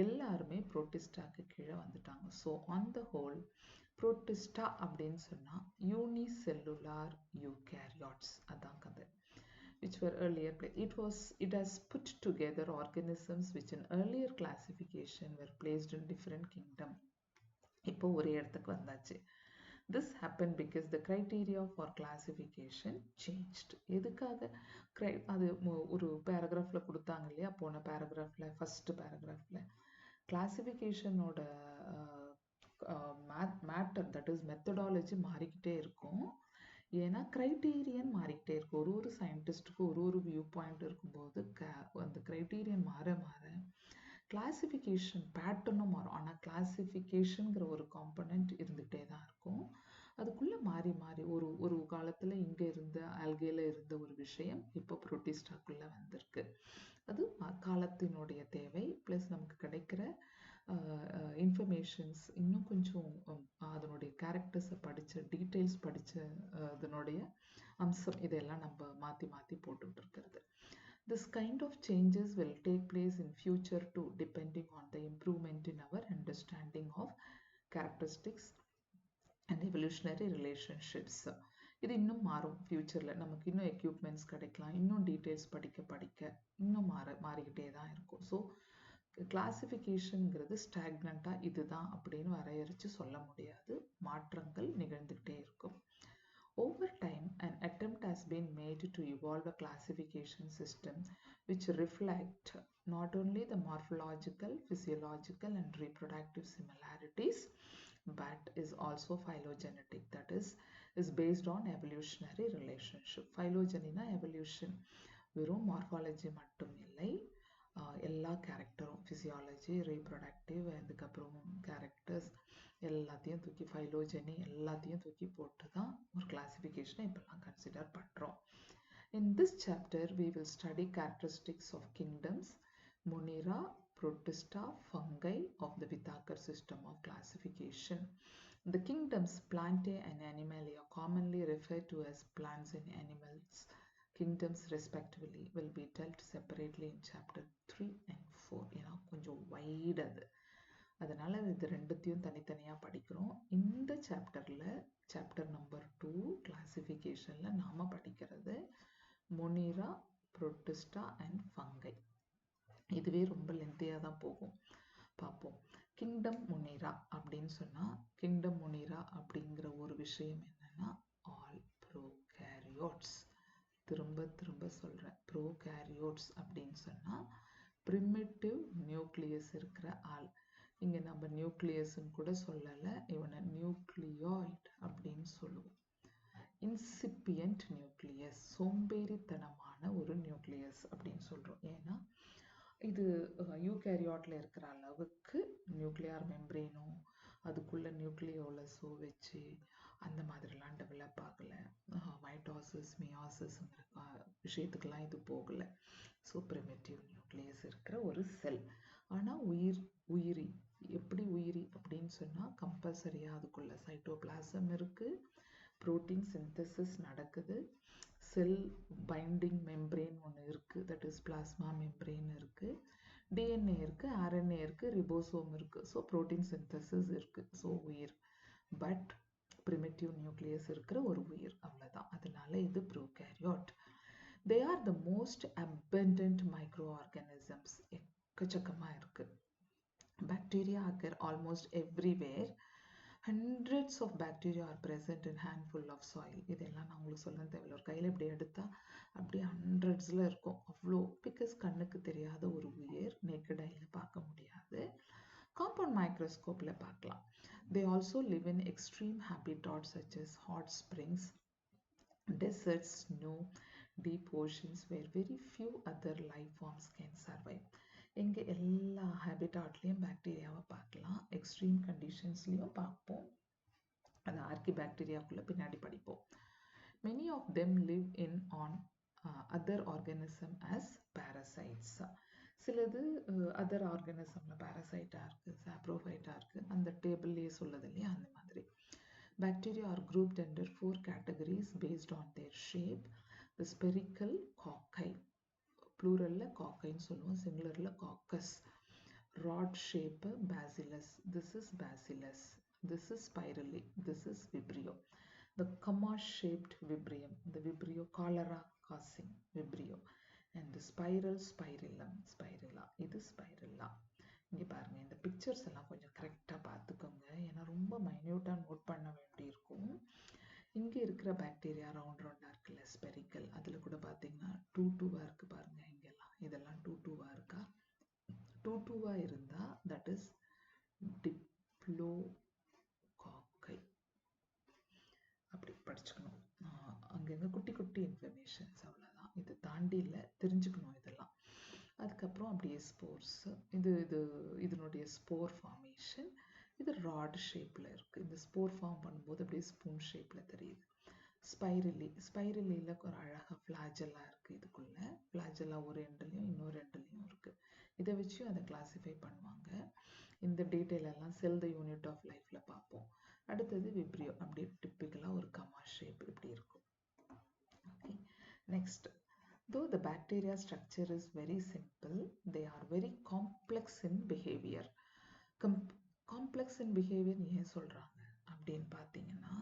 எல்லாருமே புரோட்டிஸ்டாக்கு கீழே வந்துட்டாங்க. So on the whole Protista அப்படின்னு சொன்னா யூனிசெல்லுலார் யூகேரியாட்ஸ், அதான் கதை. which were earlier it has put together organisms which in earlier classification were placed in different kingdom. இப்போ ஒரே இடத்துக்கு வந்தாச்சு. This happened because the criteria for classification changed. எதுக்காக அது ஒரு பேராகிராஃப்ல கொடுத்தாங்க இல்லையா, போன பேராகிராஃப்ல ஃபர்ஸ்ட் பேராகிராஃப்ல கிளாசிஃபிகேஷனோட மேட்டர், தட் இஸ் மெத்தடாலஜி மாறிக்கிட்டே இருக்கும். ஏன்னா கிரைட்டீரியன் மாறிக்கிட்டே இருக்கும். ஒரு சயின்டிஸ்டுக்கு ஒரு வியூ பாயிண்ட் இருக்கும்போது அந்த கிரைட்டீரியன் மாற மாற கிளாசிஃபிகேஷன் பேட்டர்னும் மாறும். ஆனால் கிளாசிஃபிகேஷனுங்கிற ஒரு காம்பனண்ட் இருந்துகிட்டே தான் இருக்கும். அதுக்குள்ளே மாறி மாறி ஒரு காலத்தில் இங்கே இருந்த ஆல்கேல இருந்த ஒரு விஷயம் இப்போ புரோட்டிஸ்டாக்குள்ளே வந்திருக்கு. அது காலத்தினுடைய தேவை ப்ளஸ் நமக்கு கிடைக்கிற இன்ஃபர்மேஷன்ஸ், இன்னும் கொஞ்சம் அதனுடைய கேரக்டர்ஸை படித்த டீட்டெயில்ஸ் படித்த அதனுடைய அம்சம், இதெல்லாம் நம்ம மாற்றி மாற்றி போட்டுட்டு இருக்கிறது. This kind of changes will take place in future too, depending on the improvement in our understanding of characteristics and evolutionary relationships. இது இன்னும் மாறும் ஃபியூச்சரில். நமக்கு இன்னும் எக்யூப்மெண்ட்ஸ் கிடைக்கலாம், இன்னும் டீட்டெயில்ஸ் படிக்க இன்னும் மாறிக்கிட்டே தான் இருக்கும். ஸோ கிளாசிஃபிகேஷனுங்கிறது ஸ்டாக்னண்ட்டாக இதுதான் அப்படின்னு வரையறுத்து சொல்ல முடியாது. மாற்றங்கள் நிகழ்ந்துகிட்டே இருக்கும். Over time, an attempt has been made to evolve a classification system which reflect not only the morphological, physiological and reproductive similarities but is also phylogenetic, that is based on evolutionary relationship. Phylogeny na evolution, வெறும் morphology மட்டும் இல்லை, எல்லா கேரக்டரும் physiology, reproductive, அதுக்கப்புறம் characters எல்லாத்தையும் தூக்கி phylogeny எல்லாத்தையும் தூக்கி போட்டு தான் ஒரு கிளாசிஃபிகேஷனை இப்பெல்லாம் கன்சிடர் பண்ணுறோம். In this chapter we will study characteristics of kingdoms Monera, Protista, fungi of the Whittaker system of classification. The kingdoms Plantae and Animalia, commonly referred to as plants and animals kingdoms respectively, will be dealt separately in chapter 3 and 4. ஏன்னா கொஞ்சம் white அது, அதனால இது ரெண்டுத்தையும் தனித்தனியாக படிக்கிறோம். இந்த chapter number 2 கிளாசிஃபிகேஷனில் நாம் படிக்கிறது மொனீரா, புரோட்டிஸ்டா அண்ட் ஃபங்கை. இதுவே ரொம்ப லென்த்தியாக தான் போகும், பார்ப்போம். கிங்டம் மொனீரா அப்படின்னு சொன்னால், கிங்டம் மொனீரா அப்படிங்கிற ஒரு விஷயம் என்னன்னா ஆல் ப்ரோகாரியோட்ஸ். திரும்ப சொல்கிறேன், ப்ரோகாரியோட்ஸ் அப்படின்னு சொன்னால் ப்ரிமிட்டிவ் நியூக்ளியஸ் இருக்கிற ஆள். இங்கே நம்ம நியூக்ளியஸ்ன்னு கூட சொல்லலை, இவனை நியூக்ளியாய்ட் அப்படின்னு சொல்லுவோம். இன்சிப்பியன்ட் நியூக்ளியஸ், சோம்பேறித்தனமான ஒரு நியூக்ளியஸ் அப்படின்னு சொல்கிறோம். ஏன்னா இது யூகேரியாட்டில் இருக்கிற அளவுக்கு நியூக்ளியார் மெம்ப்ரேனும் அதுக்குள்ளே நியூக்ளியோலஸோ வச்சு அந்த மாதிரிலாம் டெவலப் ஆகலை. மைட்டாசிஸ், மியாசிஸ்ங்கிற விஷயத்துக்கெல்லாம் இது போகலை. ஸோ ப்ரிமிட்டிவ் நியூக்ளியஸ் இருக்கிற ஒரு செல். ஆனால் உயிரி எப்படி உயிரி அப்படின்னு சொன்னால் கம்பல்சரியாக அதுக்குள்ளே சைட்டோபிளாசம் இருக்குது, புரோட்டீன் சிந்தசிஸ் நடக்குது, செல் பைண்டிங் மெம்ப்ரேன் ஒன்று இருக்குது, தட் இஸ் பிளாஸ்மா மெம்ப்ரேன் இருக்குது, டிஎன்ஏ இருக்குது, ஆர்என்ஏ இருக்குது, ரிபோசோம் இருக்குது. ஸோ புரோட்டீன் சிந்தசிஸ் இருக்குது. ஸோ உயிர், பட் ப்ரிமிட்டிவ் நியூக்ளியஸ் இருக்கிற ஒரு உயிர், அவ்வளோதான். அதனால இது prokaryote. They are the most abundant microorganisms. எக்கச்சக்கமாக இருக்குது. Bacteria occur almost everywhere. hundreds of bacteria are present in handful of soil. இதெல்லாம் நான் உங்களுக்கு சொல்ல தேவையில்ல. ஒரு கையில் இப்படி எடுத்தா அப்படியே ஹண்ட்ரட்ஸில் இருக்கும் அவ்வளோ. பிகாஸ் கண்ணுக்கு தெரியாத ஒரு உயிர் நேக்கட் ஐயில் பார்க்க முடியாது. காம்பவுண்ட் மைக்ரோஸ்கோப்பில் பார்க்கலாம். They also live in extreme habitats such as hot springs, deserts, snow, deep oceans where very few other life forms can survive. இங்கே எல்லா ஹேபிட்டாட்லேயும் பாக்டீரியாவை பார்க்கலாம். எக்ஸ்ட்ரீம் கண்டிஷன்ஸ்லேயும் பார்ப்போம். அது ஆர்கி பாக்டீரியாக்குள்ளே பின்னாடி படிப்போம். Many of them live in on other organism as parasites. சிலது other ஆர்கானிசமில் பேரசைட்டாக இருக்குது, சாப்ரோஃபைட்டாக இருக்குது. அந்த டேபிள்லேயே சொல்லுது இல்லையா, அந்த மாதிரி. Bacteria are grouped under 4 categories based on their shape. The spherical cocci, pluralல cocciன்னு சொல்லுவோம், singularல coccus. Rod shape bacillus, this is bacillus. This is spirally, this is vibrio. The comma shaped vibrium, the vibrio cholera causing vibrio. And the spiral spirillum, spirilla, இது spirilla. இங்கே பாருங்கள், இந்த pictures எல்லாம் கொஞ்சம் கரெக்டாக பார்த்துக்கோங்க, ஏன்னா ரொம்ப மைன்யூட்டாக நோட் பண்ண வேண்டியிருக்கும். இங்கே இருக்கிற பாக்டீரியா ரவுண்ட் ரவுண்டாக இருக்குல்ல, ஸ்பெரிக்கல், அதில் கூட பார்த்தீங்கன்னா 2-2வாக இருக்குது பாருங்கள். இங்கெல்லாம் இதெல்லாம் 2-2வாக இருக்கா? 2-2வாக இருந்தால் தட் இஸ் டிப்ளோகாக்கை. அப்படி படிச்சுக்கணும். அங்கங்கே குட்டி குட்டி இன்ஃபர்மேஷன்ஸ், அவ்வளோதான். இதை தாண்டி இல்லை, தெரிஞ்சுக்கணும் இதெல்லாம். அதுக்கப்புறம் அப்படியே ஸ்போர்ஸ், இதனுடைய ஸ்போர் ஃபார்மேஷன். இது ராட் ஷேப்பில் இருக்குது. இந்த ஸ்போர் ஃபார்ம் பண்ணும்போது அப்படியே ஸ்பூன் ஷேப்பில் தெரியுது. ஸ்பைரலியில் ஒரு அழகாக ஃப்ளாஜெல்லாம் இருக்குது. இதுக்குள்ளே ஃப்ளாஜெல்லாம் ஒரு எண்ட்லையும் இன்னொரு எண்ட்லையும் இருக்குது. இதை வச்சு அதை கிளாஸிஃபை பண்ணுவாங்க. இந்த டீட்டெயில் எல்லாம் செல் த யூனிட் ஆஃப் லைஃப்பில் பார்ப்போம். அடுத்தது விப்ரியோ, அப்படியே டிப்பிக்கலாக ஒரு கமா ஷேப் இப்படி இருக்கும். Okay, next. Though the bacteria structure is very simple, they are very complex in behavior. Complex in behavior ஏன் சொல்கிறாங்க அப்படின்னு பார்த்தீங்கன்னா,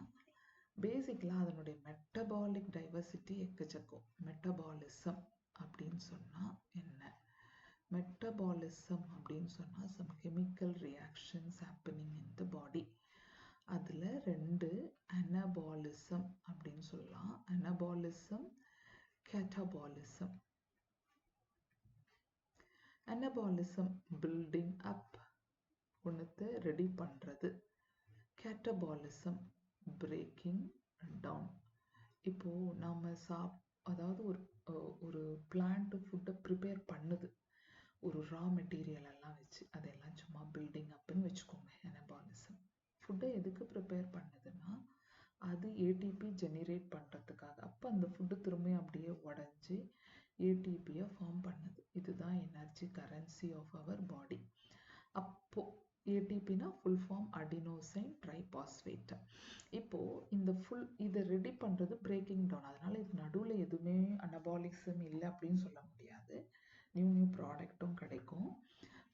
பேசிக்கலாக அதனுடைய மெட்டபாலிக் டைவர்சிட்டி எக்கச்சக்கம். மெட்டபாலிசம் அப்படின்னு சொன்னால் என்ன? மெட்டபாலிசம் அப்படின்னு சொன்னால் some chemical reactions happening in the body. அதில் 2 அனபாலிசம் அப்படின்னு சொல்லலாம். Anabolism, catabolism. Anabolism building up, ஒன்றுத்தை ரெடி பண்ணுறது. catabolism breaking down. இப்போது நம்ம அதாவது ஒரு பிளான்ட் ஃபுட்டை ப்ரிப்பேர் பண்ணுது ஒரு ரா மெட்டீரியல் எல்லாம் வச்சு, அதெல்லாம் சும்மா பில்டிங் அப்னு வச்சுக்கோங்க. அனபாலிசம் ஃபுட்டை எதுக்கு ப்ரிப்பேர் பண்ணுதுன்னா, அது ஏடிபி ஜெனரேட் பண்ணுறதுக்காக. அப்போ அந்த ஃபுட்டு திரும்பி அப்படியே உடஞ்சி ஏடிபியை ஃபார்ம் பண்ணுது. இதுதான் எனர்ஜி கரன்சி ஆஃப் அவர் பாடி. அப்போது ஏடிபினா ஃபுல் ஃபார்ம் அடினோசைன் ட்ரைபாஸ்பேட். இப்போது இதை ரெடி பண்ணுறது பிரேக்கிங் டவுன். அதனால் இது நடுவில் எதுவுமே அனபாலிசம் இல்லை அப்படின்னு சொல்ல முடியாது. நியூ ப்ராடக்ட்டும் கிடைக்கும்.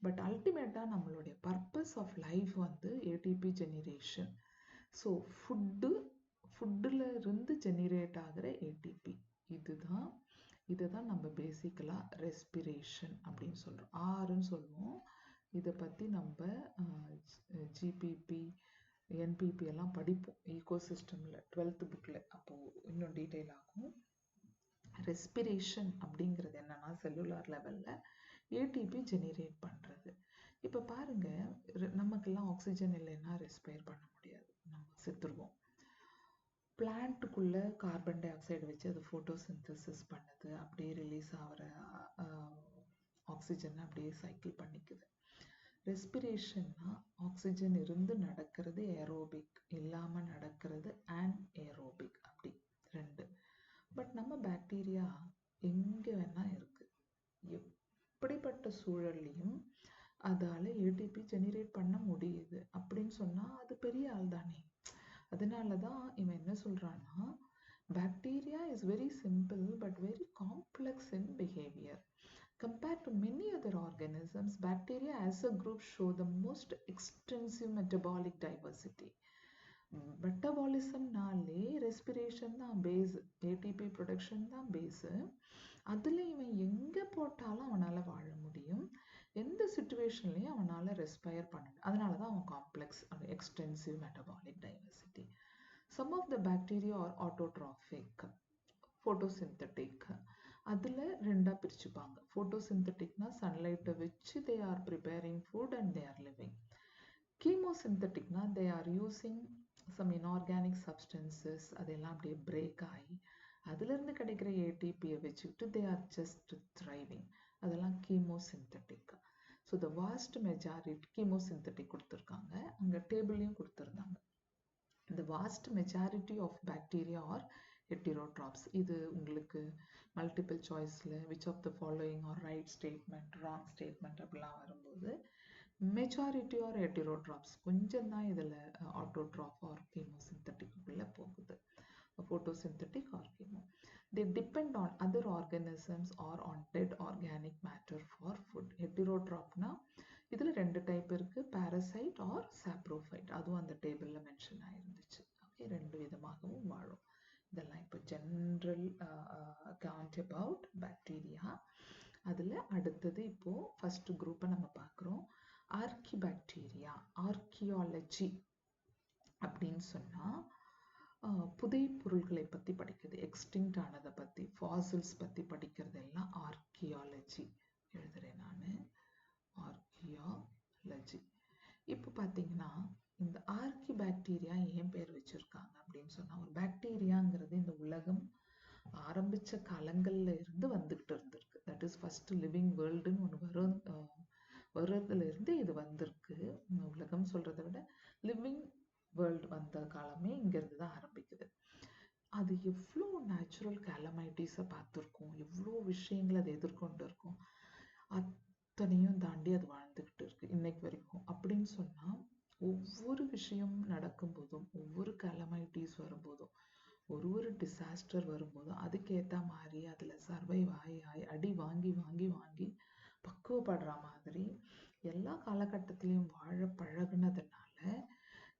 பட் அல்டிமேட்டாக நம்மளுடைய பர்பஸ் ஆஃப் லைஃப் வந்து ஏடிபி ஜெனரேஷன். ஸோ ஃபுட்டில் இருந்து ஜெனரேட் ஆகிற ஏடிபி, இதை தான் நம்ம பேசிக்கலாக ரெஸ்பிரேஷன் அப்படின்னு சொல்கிறோம். ஆறுன்னு சொல்லுவோம். இதை பற்றி நம்ம ஜிபிபி, என்பிபி எல்லாம் படிப்போம் ஈகோசிஸ்டமில் 12th புக்கில். அப்போது இன்னும் டீட்டெயில் ஆகும். ரெஸ்பிரேஷன் அப்படிங்கிறது என்னன்னா, செல்லுலார் லெவலில் ஏடிபி ஜெனரேட் பண்ணுறது. இப்போ பாருங்கள், நமக்கெல்லாம் ஆக்சிஜன் இல்லைன்னா ரெஸ்பயர் பண்ண முடியாது, நம்ம செத்துருவோம். பிளான்ட்டுக்குள்ளே கார்பன் டை ஆக்சைடு வச்சு அது ஃபோட்டோசிந்தசிஸ் பண்ணுது, அப்படியே ரிலீஸ் ஆகிற ஆக்சிஜனை அப்படியே சைக்கிள் பண்ணிக்குது. ரெஸ்பிரேஷன்னா ஆக்சிஜன் இருந்து நடக்கிறது ஏரோபிக், இல்லாமல் நடக்கிறது ஏரோபிக், அப்படி 2. பட் நம்ம பாக்டீரியா எங்கே வேணால் இருக்குது, எப்படிப்பட்ட சூழல்லையும் அதால் ஏடிபி ஜெனரேட் பண்ண முடியுது அப்படின்னு சொன்னால் அது பெரிய ஆள் தானே. அதனால தான் இவன் என்ன சொல்கிறான்னா, bacteria is very simple but very complex in behaviour. Compared to many other organisms, bacteria as a group show the most extensive metabolic diversity. மெட்டபாலிசம்னாலே ரெஸ்பிரேஷன் தான் பேஸு, ஏடிபி ப்ரொடக்ஷன் தான் பேஸு. அதில் இவன் எங்கே போட்டாலும் அவனால் வாழ முடியும். எந்த சுச்சுவேஷன்லையும் அவனால் ரெஸ்பயர் பண்ண அதனால தான் அவன் complex extensive metabolic diversity. Some of the bacteria are autotrophic, photosynthetic. அதில் ரெண்டாக பிரிச்சுப்பாங்க. ஃபோட்டோசிந்தட்டிக்னா சன்லைட்டை வச்சு they are preparing food and they are living. கீமோசிந்தட்டிக்னா they are using some inorganic substances, அதெல்லாம் அப்படியே பிரேக் ஆகி அதுலேருந்து கிடைக்கிற ஏடிபியை வச்சுக்கிட்டு தே ஆர் ஜஸ்ட் த்ரைவிங். அதெல்லாம் கீமோசிந்தட்டிக். ஸோ த வாஸ்ட் மெஜாரிட்டி கீமோசிந்தட்டிக் கொடுத்துருக்காங்க, அங்கே டேபிளையும் கொடுத்துருந்தாங்க. The vast majority of bacteria are heterotrophs. இது உங்களுக்கு multiple சாய்ஸில் which of the following are right statement, wrong statement அப்படிலாம் வரும்போது மெஜாரிட்டி ஆர் ஹெட்டிரோட்ராப்ஸ், கொஞ்சம் தான் இதில் ஆட்டோட்ராஃப் ஆர் கீமோசிந்தட்டிக்குள்ளே போகுது, photosynthetic or chemo. They depend on other organisms or on dead organic matter for food. ஹெட்டிரோட்ராப்னா இதில் ரெண்டு டைப் இருக்குது, பேரசைட் ஆர் சாப்ரோஃபைட். அதுவும் அந்த டேபிளில் மென்ஷன் ஆயிருந்துச்சு. ஓகே, ரெண்டு விதமாகவும் வாழும். இதெல்லாம் இப்போ ஜென்ரல் கவுண்ட் அபவுட் பாக்டீரியா. அதில் அடுத்தது இப்போது ஃபர்ஸ்ட் குரூப்பை நம்ம பார்க்குறோம், ஆர்கிபாக்டீரியா. ஆர்கியாலஜி அப்படின்னு சொன்னால் புதை பொருள்களை பற்றி படிக்கிறது, எக்ஸ்டிங்க்ட் ஆனதை பற்றி, ஃபாசில்ஸ் பற்றி படிக்கிறது எல்லாம் ஆர்கியாலஜி. எழுதுறேன் நான், ஆர்கியாலஜி. இப்போ பார்த்தீங்கன்னா இந்த ஆர்கிபாக்டீரியா ஏன் பேர் வச்சுருக்காங்க அப்படின்னு சொன்னால், ஒரு பாக்டீரியாங்கிறது இந்த உலகம் ஆரம்பித்த காலங்களில் இருந்து வந்துக்கிட்டு இருந்திருக்கு. தட் இஸ் ஃபஸ்ட்டு லிவிங் வேர்ல்டுன்னு ஒன்று வர்றதுலேருந்து இது வந்திருக்கு. உலகம் சொல்கிறத விட லிவிங் வேர்ல்டு வந்த காலமே இங்கேருந்து தான் ஆரம்பிக்குது. அது எவ்வளோ நேச்சுரல் கேலமைட்டிஸை பார்த்துருக்கோம், எவ்வளோ விஷயங்களை அதை எதிர்கொண்டு இருக்கும், அத்தனையும் தாண்டி அது வாழ்ந்துக்கிட்டு இருக்கு இன்னைக்கு வரைக்கும். அப்படின்னு சொன்னால் ஒவ்வொரு விஷயம் நடக்கும்போதும், ஒவ்வொரு கேலமைட்டிஸ் வரும்போதும், ஒரு டிசாஸ்டர் வரும்போதும் அதுக்கேற்ற மாதிரி அதில் சர்வைவ் ஆகி அடி வாங்கி வாங்கி வாங்கி பக்குவப்படுற மாதிரி எல்லா காலகட்டத்திலையும் வாழ பழகுனதுனால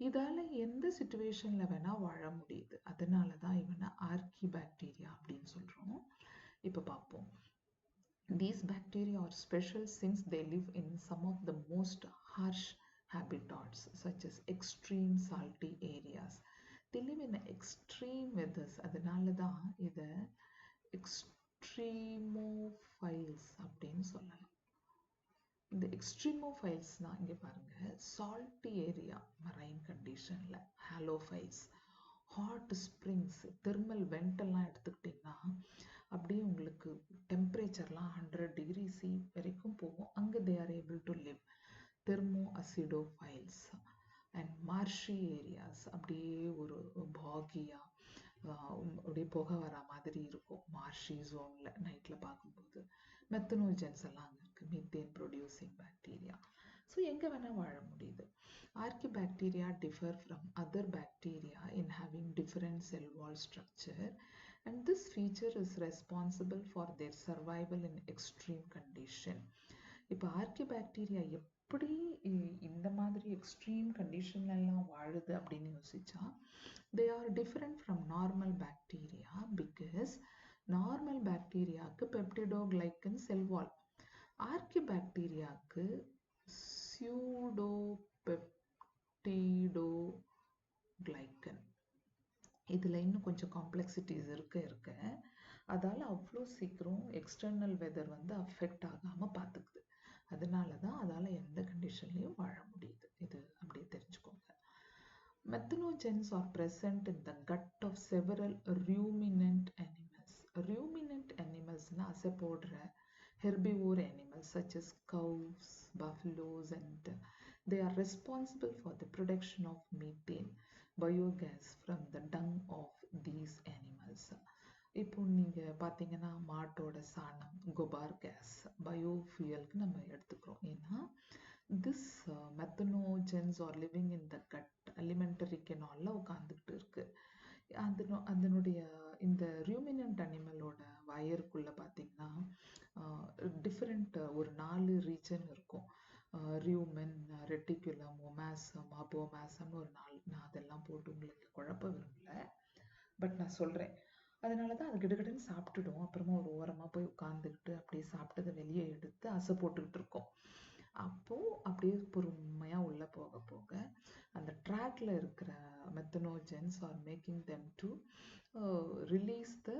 இதால் எந்த சுச்சுவேஷனில் வேணால் வாழ முடியுது. அதனால தான் இவனை ஆர்கிபாக்டீரியா அப்படின்னு சொல்கிறோம். இப்போ பார்ப்போம். These bacteria are special since they live in some of the most harsh habitats such as extreme salty areas. They live in extreme weathers. அதனால தான் இதை எக்ஸ்ட்ரீமோஃபைல்ஸ் அப்படின்னு சொல்லலாம். இந்த எக்ஸ்ட்ரீமோஃபைல்ஸ்னால் இங்கே பாருங்கள், சால்ட்டி ஏரியா மரைன் கண்டிஷனில் ஹாலோஃபைல்ஸ், ஹாட் ஸ்ப்ரிங்ஸ், தெர்மல் வெண்டெல்லாம் எடுத்துக்கிட்டிங்கன்னா அப்படியே உங்களுக்கு டெம்பரேச்சர்லாம் 100 டிகிரி C வரைக்கும் போகும். அங்கே they are able to live. Thermo acidophiles and marshy areas, அப்படியே ஒரு பாகியாக அப்படியே புகை வர மாதிரி இருக்கும் மார்ஷி ஜோனில் நைட்டில் பார்க்கும்போது. மெத்தனோஜென்ஸ் எல்லாம் அங்கே இருக்குது, மீத்தேன் ப்ரொடியூசிங் பாக்டீரியா. ஸோ எங்கே வேணால் வாழ முடியுது. Archaebacteria differ from other bacteria in having different cell wall structure and this feature is responsible for their survival in extreme condition. இப்போ ஆர்கிபாக்டீரியா எப்படி இந்த மாதிரி எக்ஸ்ட்ரீம் கண்டிஷன்லாம் வாழுது அப்படின்னு யோசிச்சா, they are different from normal bacteria because normal bacteriaக்கு peptidoglycan cell wall, ஆர்கிபாக்டீரியாக்கு pseudopeptidoglycan. இதில் இன்னும் கொஞ்சம் காம்ப்ளெக்சிட்டிஸ் இருக்க அதால் அவ்வளோ சீக்கிரம் எக்ஸ்டர்னல் வெதர் வந்து அஃபெக்ட் ஆகாமல் பார்த்துக்குது. அதனால தான் அதால் எந்த கண்டிஷன்லையும் வாழ முடியுது. இது அப்படியே தெரிஞ்சுக்கோங்க. Methanogens are present in the gut of several ruminant animals. Ruminant animals na asapodra herbivore animals such as cows, buffaloes, and they are responsible for the production of methane biogas from the dung of these animals. இப்போ நீங்கள் பார்த்தீங்கன்னா மாட்டோட சாணம் gobar case பயோஃபியலுக்கு நம்ம எடுத்துக்கிறோம். ஏன்னா this methanogens are living in the gut alimentary கெனாலில் உட்காந்துக்கிட்டு இருக்கு. அதனுடைய இந்த ரூமினன்ட் அனிமலோட வயருக்குள்ளே பார்த்தீங்கன்னா டிஃப்ரெண்ட் ஒரு 4 ரீஜன் இருக்கும். ரியூமென், ரெட்டிகுலம், ஒமாசம், அபோமாசம்னு ஒரு 4. நான் அதெல்லாம் போட்டு உங்களுக்கு குழப்ப விரும்பல, பட் நான் சொல்கிறேன். அதனால தான் அது கிடகிடன்னு சாப்பிட்டுடும். அப்புறமா ஒரு ஓரமாக போய் உட்காந்துக்கிட்டு அப்படியே சாப்பிட்டதை வெளியே எடுத்து அசை போட்டுக்கிட்டு இருக்கோம். அப்போது அப்படியே பொறுமையாக உள்ளே போக போக அந்த ட்ராக்ல இருக்கிற methanogens are making them to release the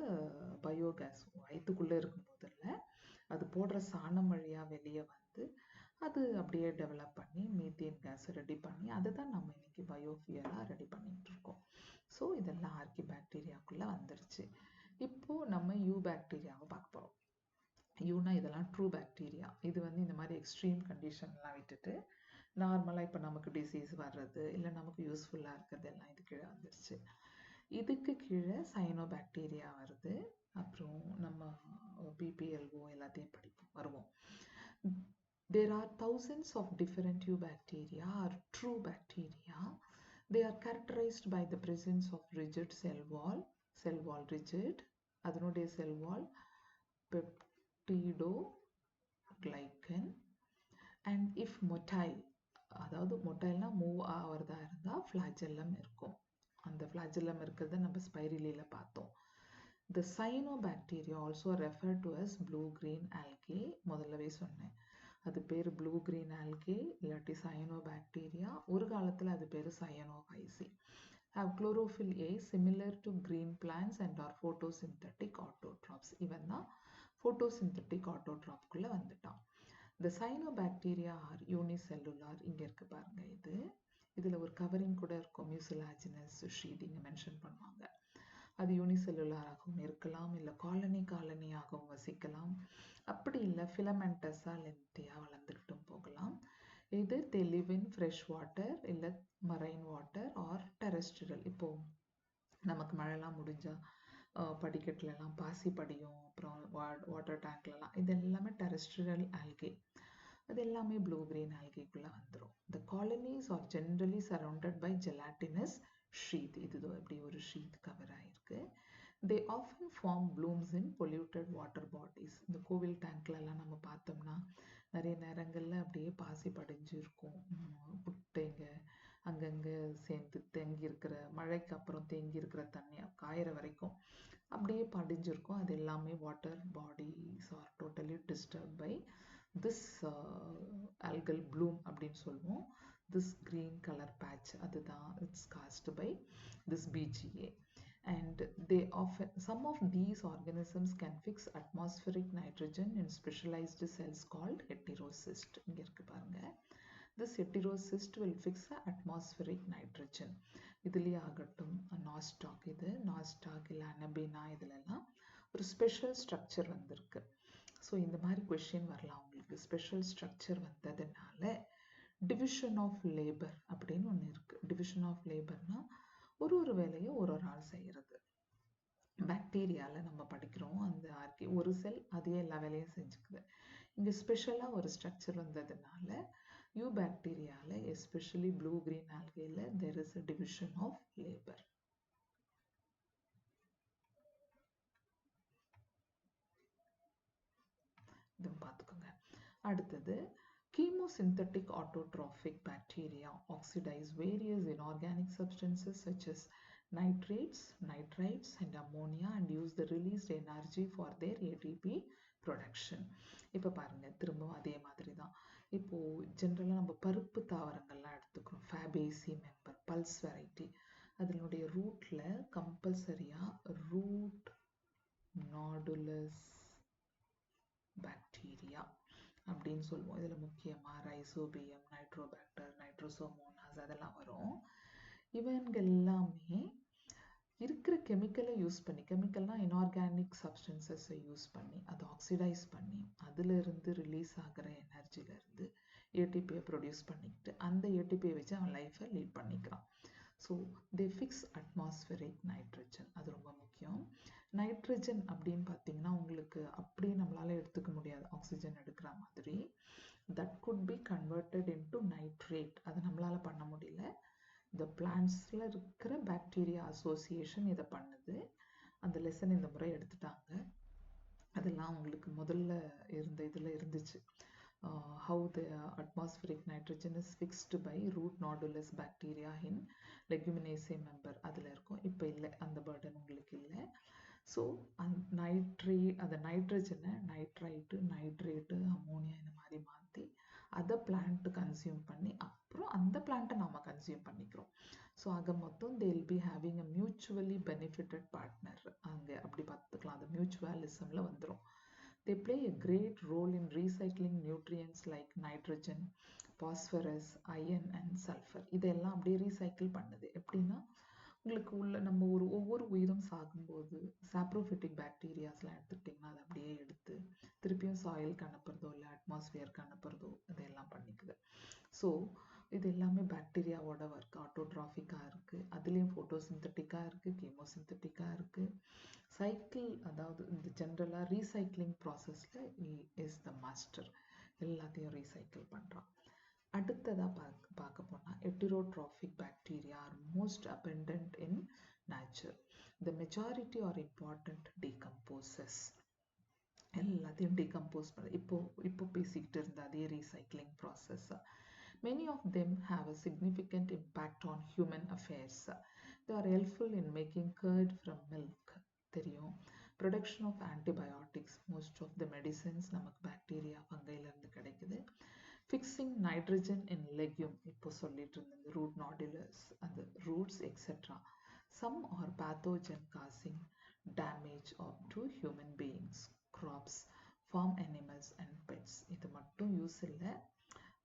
biogas. வயிற்றுக்குள்ளே இருக்கும் போதில் அது போடுற சாணம் வழியாக வெளியே வந்து அது அப்படியே டெவலப் பண்ணி மீத்தேன் கேஸை ரெடி பண்ணி அதுதான் நம்ம இன்னைக்கு பயோஃபியலாக ரெடி பண்ணிட்டு இருக்கோம். ஸோ இதெல்லாம் ஆர்கி பாக்டீரியாக்குள்ளே வந்துருச்சு. இப்போ நம்ம யூ பாக்டீரியாவை பார்க்க போகிறோம். யூனா இதெல்லாம் ட்ரூ பாக்டீரியா. இது வந்து இந்த மாதிரி எக்ஸ்ட்ரீம் கண்டிஷன்லாம் விட்டுட்டு நார்மலாக இப்போ நமக்கு டிசீஸ் வர்றது இல்லை நமக்கு யூஸ்ஃபுல்லாக இருக்கிறது எல்லாம் இது கீழே வந்துருச்சு. இதுக்கு கீழே சைனோ பாக்டீரியா வருது. அப்புறம் நம்ம பிபிஎல்ஓ எல்லாத்தையும் வருவோம். There are thousands of different eubacteria or true bacteria. They are characterized by the presence of rigid cell wall rigid, அதனுடைய cell wall peptidoglycan, and if motile, அதாவது மொட்டைல்னா மூவ் ஆகிறதா இருந்தால் ஃப்ளாஜெல்லம் இருக்கும். அந்த ஃப்ளாஜெல்லம் இருக்கிறத நம்ம ஸ்பைரிலியில் பார்த்தோம். The cyanobacteria also referred to as blue-green algae. முதல்லவே சொன்னேன், அது பேர் blue-green algae இல்லாட்டி cyanobacteria. ஒரு காலத்தில் அது பேர் cyanophyceae. Have chlorophyll A similar to green plants and are photosynthetic autotrophs. இவன் தான் photosynthetic autotroph குள்ள வந்துட்டான். The cyanobacteria are unicellular. இங்க இருக்கு பாருங்க, இதுல ஒரு கவரிங் கூட இருக்கும், மியூசிலாஜினஸ் ஷீட் இங்க மென்ஷன் பண்ணுவாங்க. அது யூனிசெல்லுலாராகவும் இருக்கலாம், இல்லை காலனியாகவும் வசிக்கலாம், அப்படி இல்லை ஃபிலமெண்டஸாக லென்த்தியாக வளர்ந்துக்கிட்டும் போகலாம். இது they live in fresh water இல்லை மரைன் வாட்டர் ஆர் டெரெஸ்ட்ரியல். இப்போது நமக்கு மழைலாம் முடிஞ்சால் படிக்கட்டுலலாம் பாசி படியும், அப்புறம் வாட்டர் டேங்க்லலாம், இது எல்லாமே டெரெஸ்ட்ரியல் ஆல்கே. அது எல்லாமே ப்ளூ கிரீன் ஆல்கேக்குள்ளே வந்துடும். The colonies are generally surrounded by gelatinous sheath. இது இப்படி ஒரு ஷீத் கவர் ஆகிருக்கு. They often form blooms in polluted water bodies. இந்த கோவில் டேங்க்லலாம் நம்ம பார்த்தோம்னா நிறைய நேரங்களில் அப்படியே பாசி படிஞ்சு இருக்கும், புட்டைங்க அங்கங்கே சேர்ந்து தேங்கி இருக்கிற, மழைக்கு அப்புறம் தேங்கி இருக்கிற தண்ணி காயிற வரைக்கும் அப்படியே படிஞ்சிருக்கும். அது எல்லாமே water bodies are totally disturb by this algal bloom அப்படின்னு சொல்லுவோம். This green color patch, அதுதான் it's caused by this BGA. And they often, some of these organisms can fix atmospheric nitrogen in specialized cells called heterocyst. இங்க இருக்கு பாருங்க. This heterocyst will fix the atmospheric nitrogen. இதுலயே ஆகட்டும், Nasdaq, இது Nasdaq இல்லை Anabaena, இதுலலாம் ஒரு special structure வந்திருக்கு. ஸோ இந்த மாதிரி கொஷின் வரலாம் உங்களுக்கு. ஸ்பெஷல் ஸ்ட்ரக்சர் வந்ததுனால டிவிஷன் ஆஃப் லேபர் அப்படின்னு ஒன்று இருக்கு. டிவிஷன் ஆஃப் லேபர்னா ஒரு வேலையை ஒரு ஆள் செய்யறது. பாக்டீரியாவில் நம்ம படிக்கிறோம், அந்த ஆர்கே ஒரு செல் அதே எல்லா வேலையும் செஞ்சுக்குது. இங்கே ஸ்பெஷலாக ஒரு ஸ்ட்ரக்சர் வந்ததுனால யூ பாக்டீரியாவில் எஸ்பெஷலி ப்ளூ கிரீன் ஆல்கேல there is a division of labour. இது பார்த்துக்கோங்க. அடுத்தது, chemosynthetic autotrophic bacteria oxidize various inorganic substances such as nitrates, nitrites, and ammonia and use the released energy for their ATP production. இப்போ பாருங்க, திரும்பவும் அதே மாதிரி தான். இப்போ ஜென்ரலாக நம்ம பருப்பு தாவரங்கள்லாம் எடுத்துக்கிறோம். ஃபேபேசி மெம்பர், பல்ஸ் வெரைட்டி, அதனுடைய ரூட்டில் கம்பல்சரியாக ரூட் நாடுலஸ் பாக்டீரியா அப்படின்னு சொல்லுவோம். இதில் முக்கியமாக ரைசோபியம், நைட்ரோபாக்டர், நைட்ரோசோமோனாஸ் அதெல்லாம் வரும். இவங்க எல்லாமே இருக்கிற கெமிக்கலை யூஸ் பண்ணி, கெமிக்கல்னா இன்ஆர்கானிக் சப்ஸ்டன்சஸை யூஸ் பண்ணி அதை ஆக்சிடைஸ் பண்ணி அதிலிருந்து ரிலீஸ் ஆகிற எனர்ஜிலேருந்து ஏடிபியை ப்ரொடியூஸ் பண்ணிக்கிட்டு அந்த ஏடிபியை வச்சு அவன் லைஃப்பை லீட் பண்ணிக்கிறான். So they fix atmospheric nitrogen. அது ரொம்ப முக்கியம். நைட்ரஜன் அப்படின்னு பார்த்தீங்கன்னா உங்களுக்கு அப்படியே நம்மளால எடுத்துக்க முடியாது, ஆக்சிஜன் எடுக்கிற மாதிரி. That could be converted into nitrate. அது நம்மளால பண்ண முடியல. இந்த பிளான்ட்ஸில் இருக்கிற பாக்டீரியா அசோசியேஷன் இதை பண்ணுது. அந்த லெசன் இந்த முறை எடுத்துட்டாங்க. அதெல்லாம் உங்களுக்கு முதல்ல இருந்த இதில் இருந்துச்சு. How the atmospheric nitrogen is fixed by root nodulus bacteria in leguminaceae member. அதில் இருக்கும். இப்போ இல்லை, அந்த பர்டன் உங்களுக்கு இல்லை. ஸோ அந்த நைட்ரஜனை நைட்ரைட்டு, நைட்ரேட்டு, அமோனியா இந்த மாதிரி மாற்றி அதை பிளான்ட் கன்சியூம் பண்ணி அப்புறம் அந்த பிளான்ட்டை நாம கன்சியூம் பண்ணிக்கிறோம். ஸோ ஆக மொத்தம் they will be having a mutually benefited partner. அங்கே அப்படி பார்த்துக்கலாம், அது மியூச்சுவலிசம்ல வந்துடும். They play a great role in recycling nutrients like nitrogen, phosphorus, iron and sulfur. இதெல்லாம் அப்படியே ரீசைக்கிள் பண்ணுது. எப்படின்னா உங்களுக்கு உள்ள நம்ம ஒவ்வொரு உயிரும் சாகும்போது சாப்ரோஃபிட்டிக் பாக்டீரியாஸ்லாம் எடுத்துக்கிட்டிங்கன்னா அதை அப்படியே எடுத்து திருப்பியும் சாயிலுக்கு அனுப்புறதோ இல்லை அட்மாஸ்பியருக்கு அனுப்புறதோ இதெல்லாம் பண்ணிக்குது. ஸோ இது எல்லாமே பாக்டீரியாவோட ஒர்க். ஆட்டோட்ராஃபிக்காக இருக்குது, அதுலேயும் ஃபோட்டோசிந்தட்டிக்காக இருக்குது, கீமோசிந்தட்டிக்காக இருக்குது. சைக்கிள், அதாவது இந்த ஜென்ரலாக ரீசைக்ளிங் ப்ராசஸில் இஸ் த மாஸ்டர். எல்லாத்தையும் ரீசைக்கிள் பண்ணுறான். அடுத்ததாக பார்க்க போனால் heterotrophic bacteria are most abundant in nature. The majority are important decomposers. எல்லாத்தையும் டீகம்போஸ் பண்ண இப்போ பேசிக்கிட்டு இருந்த அதே recycling process. Many of them have a significant impact on human affairs. They are helpful in making curd from milk. தெரியும். Production of antibiotics. Most of the medicines நமக்கு bacteria ஃபங்கைல இருந்து கிடைக்குது. Fixing nitrogen in legume. இப்போ சொல்லிட்டு இருந்தது root nodulus and the roots etc. Some are pathogen causing damage to human beings, crops, farm animals and pets. இது மட்டும் use இல்லை,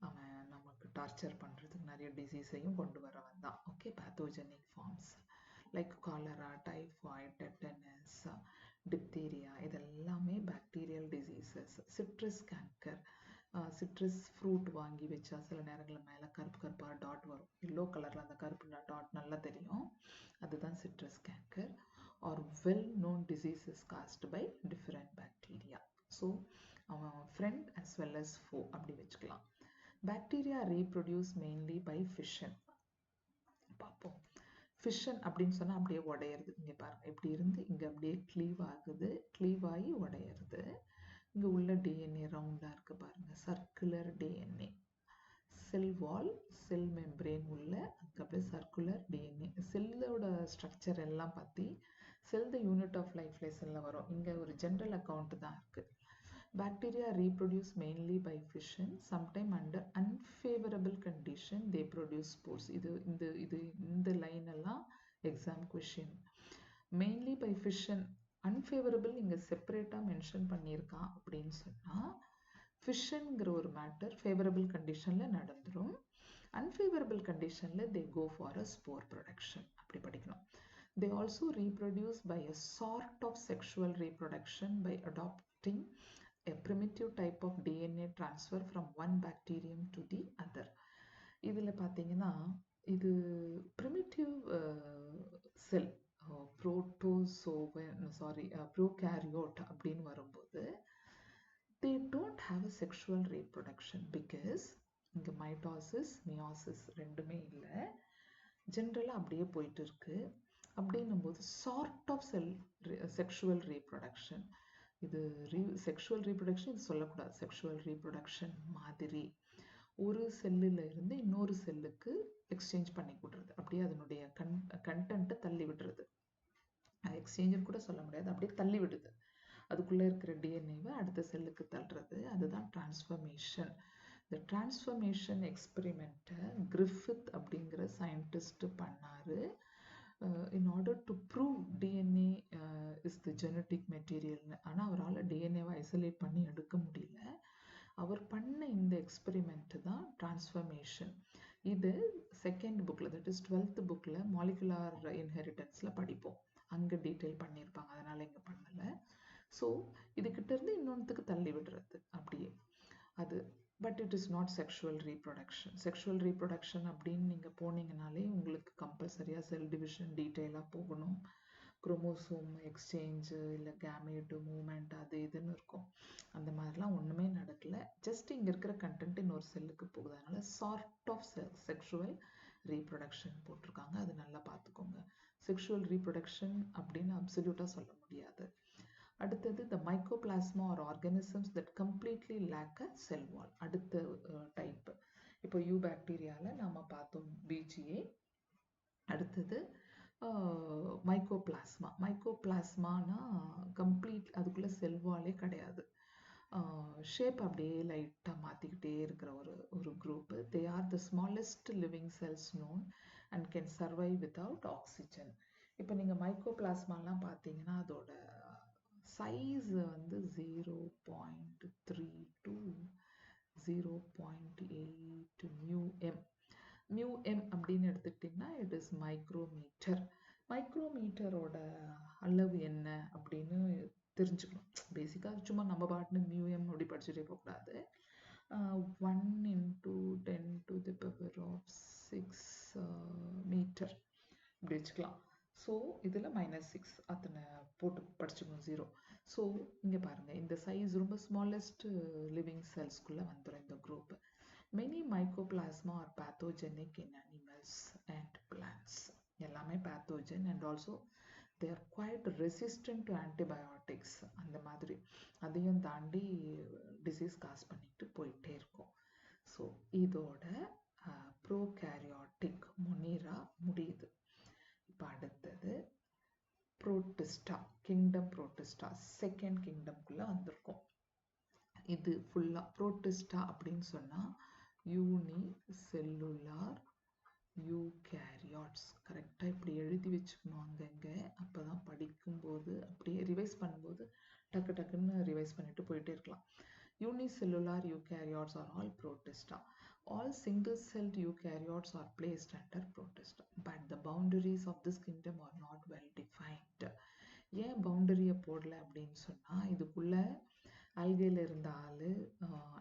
அவன் நமக்கு டார்ச்சர் பண்ணுறதுக்கு நிறைய டிசீஸையும் கொண்டு வர வந்தான். Okay, pathogenic forms like cholera, typhoid, tetanus, diphtheria இதெல்லாமே bacterial diseases. Citrus canker. Citrus fruit வாங்கி வச்சா சில நேரங்களில் மேலே கருப்பு கருப்பாக டாட் வரும். எல்லோ கலரில் அந்த கருப்பு டாட் நல்லா தெரியும், அதுதான் citrus canker. Are well known diseases caused by different bacteria. So அவன் friend as well as foe அப்படி வச்சுக்கலாம். Bacteria reproduce mainly by fission. பார்ப்போம். ஃபிஷன் அப்படின்னு சொன்னால் அப்படியே உடையிறது. இங்கே பாருங்கள், இப்படி இருந்து இங்கே அப்படியே க்ளீவ் ஆகுது, க்ளீவ் ஆகி உடையிறது. இங்கே உள்ள டிஎன்ஏ ரவுண்டாக இருக்குது பாருங்கள், சர்க்குலர் டிஎன்ஏ. செல் வால், செல் மெம்பரேன் உள்ள அங்கே அப்படியே சர்க்குலர் டிஎன்ஏ. செல்லோட ஸ்ட்ரக்சர் எல்லாம் பற்றி செல் த யூனிட் ஆஃப் லைஃப் லெசனில் வரும். இங்கே ஒரு ஜென்ரல் அக்கௌண்ட் தான் இருக்குது. Bacteria reproduce mainly by fission. Sometime under unfavorable condition they produce spores. இந்த லைன் எல்லாம் exam question. Mainly by fission. Unfavourable இங்கே செப்பரேட்டாக மென்ஷன் பண்ணியிருக்கான். அப்படின்னு சொன்னால் ஃபிஷனுங்கிற ஒரு மேட்டர் ஃபேவரபிள் கண்டிஷனில் நடந்துடும், அன்ஃபேவரபிள் கண்டிஷனில் they go for a spore production. அப்படி படிக்கணும். They also reproduce by a sort of sexual reproduction by adopting a primitive type of DNA transfer from one bacterium to the other. இதில் பார்த்தீங்கன்னா இது primitive cell prokaryote அப்படின்னு வரும்போது they don't have a sexual reproduction because இங்கே mitosis meiosis ரெண்டுமே இல்லை, ஜென்ரலாக அப்படியே போயிட்டு இருக்கு. அப்படின்னும் போது சார்ட் ஆஃப் செக்ஷுவல் ரீப்ரொடக்ஷன். இது செக்ஷுவல் ரீப்ரொடக்ஷன் இது சொல்லக்கூடாது. செக்ஷுவல் ரீப்ரொடக்ஷன் மாதிரி ஒரு செல்லில் இருந்து இன்னொரு செல்லுக்கு எக்ஸ்சேஞ்ச் பண்ணி விடுறது, அப்படியே அதனுடைய கண்டென்ட்டை தள்ளி விடுறது. எக்ஸ்சேஞ்சுன்னு கூட சொல்ல முடியாது, அப்படியே தள்ளி விடுது. அதுக்குள்ளே இருக்கிற டிஎன்ஏவை அடுத்த செல்லுக்கு தள்ளுறது, அதுதான் டிரான்ஸ்ஃபர்மேஷன். இந்த டிரான்ஸ்ஃபர்மேஷன் எக்ஸ்பெரிமெண்ட்டை கிரிஃபித் அப்படிங்கிற சயின்டிஸ்ட் பண்ணாரு. In order to prove DNA is the genetic material. ஆனால் அவரால் டிஎன்ஏவை ஐசோலேட் பண்ணி எடுக்க முடியல. அவர் பண்ண இந்த எக்ஸ்பெரிமெண்ட் தான் டிரான்ஸ்ஃபர்மேஷன். இது செகண்ட் புக்கில், தட் இஸ் 12th புக்கில் மாலிகுலார் இன்ஹெரிட்டன்ஸில் படிப்போம், அங்கே டீட்டெயில் பண்ணியிருப்பாங்க, அதனால் இங்கே பண்ணலை. ஸோ இதுக்கிட்ட இருந்து இன்னொன்றுக்கு தள்ளி விடுறது அப்படியே அது. But it is not sexual reproduction. Sexual reproduction அப்படின்னு நீங்கள் போனீங்கனாலே உங்களுக்கு கம்பல்சரியாக செல் டிவிஷன் டீட்டெயிலாக போகணும், குரோமோசோம் எக்ஸ்சேஞ்சு இல்லை கேமேட்டு மூமெண்ட் அது இதுன்னு இருக்கும். அந்த மாதிரிலாம் ஒன்றுமே நடக்கலை. ஜஸ்ட் இங்கே இருக்கிற கண்டென்ட் இன்னொரு செல்லுக்கு போகுது, அதனால சார்ட் ஆஃப் செக்ஷுவல் ரீப்ரொடக்ஷன் போட்டிருக்காங்க, அது நல்லா பார்த்துக்கோங்க. செக்ஷுவல் ரீப்ரொடக்ஷன் அப்படின்னு அப்சல்யூட்டாக சொல்ல முடியாது. அடுத்தது the mycoplasma or organisms that completely lack a cell wall. அடுத்த டைப். இப்போ யூபாக்டீரியாவில் நாம் பார்த்தோம் பிஜிஏ. அடுத்தது மைக்கோபிளாஸ்மா. மைக்கோபிளாஸ்மானா கம்ப்ளீட் அதுக்குள்ளே செல் வாலே கிடையாது. ஷேப் அப்படியே லைட்டாக மாற்றிக்கிட்டே இருக்கிற ஒரு group. They are the smallest living cells known and can survive without oxygen. இப்போ நீங்கள் மைக்ரோபிளாஸ்மாலாம் பார்த்தீங்கன்னா அதோட சைஸ் வந்து 0.3 to 0.8 μm. μm அப்படின்னு எடுத்துக்கிட்டிங்கன்னா இட் இஸ் மைக்ரோமீட்டர். மைக்ரோமீட்டரோட அளவு என்ன அப்படின்னு தெரிஞ்சுக்கணும். பேசிக்காக சும்மா நம்ம பாட்டுன்னு மியூஎம் அப்படி படிச்சுட்டே போகக்கூடாது. 1 × 10⁻⁶ மீட்டர் இப்படி வச்சுக்கலாம். ஸோ இதில் -6 அத்தனை போட்டு படிச்சுக்கணும் 0. ஸோ இங்கே பாருங்கள், இந்த சைஸ் ரொம்ப ஸ்மாலஸ்ட் லிவிங் செல்ஸ்குள்ளே வந்துடும் இந்த group. Many mycoplasma are pathogenic in animals and plants. எல்லாமே pathogen and also they are quite resistant to antibiotics. அந்த மாதிரி அதையும் தாண்டி டிசீஸ் காஸ் பண்ணிட்டு போயிட்டே இருக்கும். ஸோ இதோட ப்ரோகேரியாட்டிக் மொனீரா முடியுது. இப்போ அடுத்தது புரோட்டிஸ்டா, கிங்டம் புரோட்டிஸ்டா, செகண்ட் கிங்டம்குள்ளே வந்திருக்கும். இது ஃபுல்லாக புரோட்டிஸ்டா அப்படின்னு சொன்னால் யூனி செல்லுலார் யூகேரியாட்ஸ். கரெக்டாக இப்படி எழுதி வச்சுக்கணும் அங்கங்கே. அப்போ தான் படிக்கும்போது அப்படியே ரிவைஸ் பண்ணும்போது டக்கு டக்குன்னு ரிவைஸ் பண்ணிட்டு போயிட்டே இருக்கலாம். Unicellular eukaryotes are all protista. All single-celled eukaryotes are placed under protista. But the boundaries of this kingdom are not well defined. ஏன் பவுண்டரியை போடல அப்படின்னு சொன்னால், இதுக்குள்ள ஆல்கேல இருந்த ஆள்,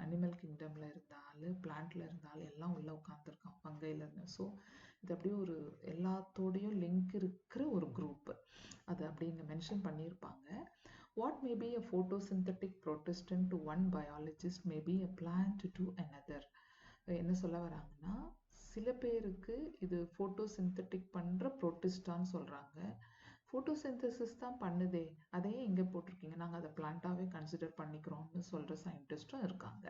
அனிமல் கிங்டமில் இருந்த ஆள், பிளான்ட்ல இருந்த ஆள் எல்லாம் உள்ளே உட்காந்துருக்கான் ஃபங்கையில் இருந்து. ஸோ இது அப்படியே ஒரு எல்லாத்தோடையும் லிங்க் இருக்கிற ஒரு குரூப்பு. அது அப்படின்னு மென்ஷன் பண்ணியிருப்பாங்க. What may be a photosynthetic protestant to one biologist may be a plant to another. என்ன சொல்ல வராங்கன்னா, சில பேருக்கு இது ஃபோட்டோசிந்தட்டிக் பண்ணுற புரோட்டிஸ்டான்னு சொல்கிறாங்க. ஃபோட்டோசிந்தசிஸ் தான் பண்ணுதே, அதையே எங்கே போட்டிருக்கீங்க, நாங்கள் அதை பிளான்ட்டாகவே கன்சிடர் பண்ணிக்கிறோம்னு சொல்கிற சயின்டிஸ்ட்டும் இருக்காங்க.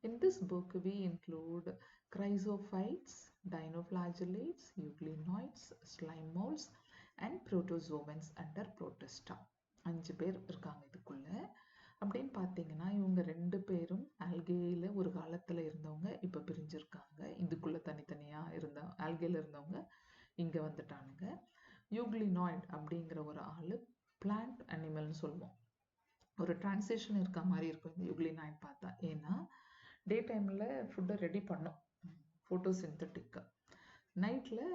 In this book, we include chrysophytes, dinoflagellates, euglenoids, slime molds, and protozoans under protista. 5 பேர் இருக்காங்க இதுக்குள்ள. அப்படின்னு பார்த்தீங்கன்னா இவங்க 2 பேரும் ஆல்கேல ஒரு காலத்தில் இருந்தவங்க, இப்போ பிரிஞ்சிருக்காங்க. இதுக்குள்ள தனித்தனியாக இருந்த ஆல்கேல இருந்தவங்க இங்கே வந்துட்டானுங்க. யூக்ளினாய்ட் அப்படிங்கிற ஒரு ஆள் பிளான்ட் அனிமல்னு சொல்லுவோம். ஒரு டிரான்சிஷன் இருக்க மாதிரி இருக்கும் இந்த யூக்ளினாய்ட் பார்த்தா. ஏன்னா டே டைமில் ஃபுட்டை ரெடி பண்ணும் ஃபோட்டோசிந்தட்டிக்காக. நைட்டில்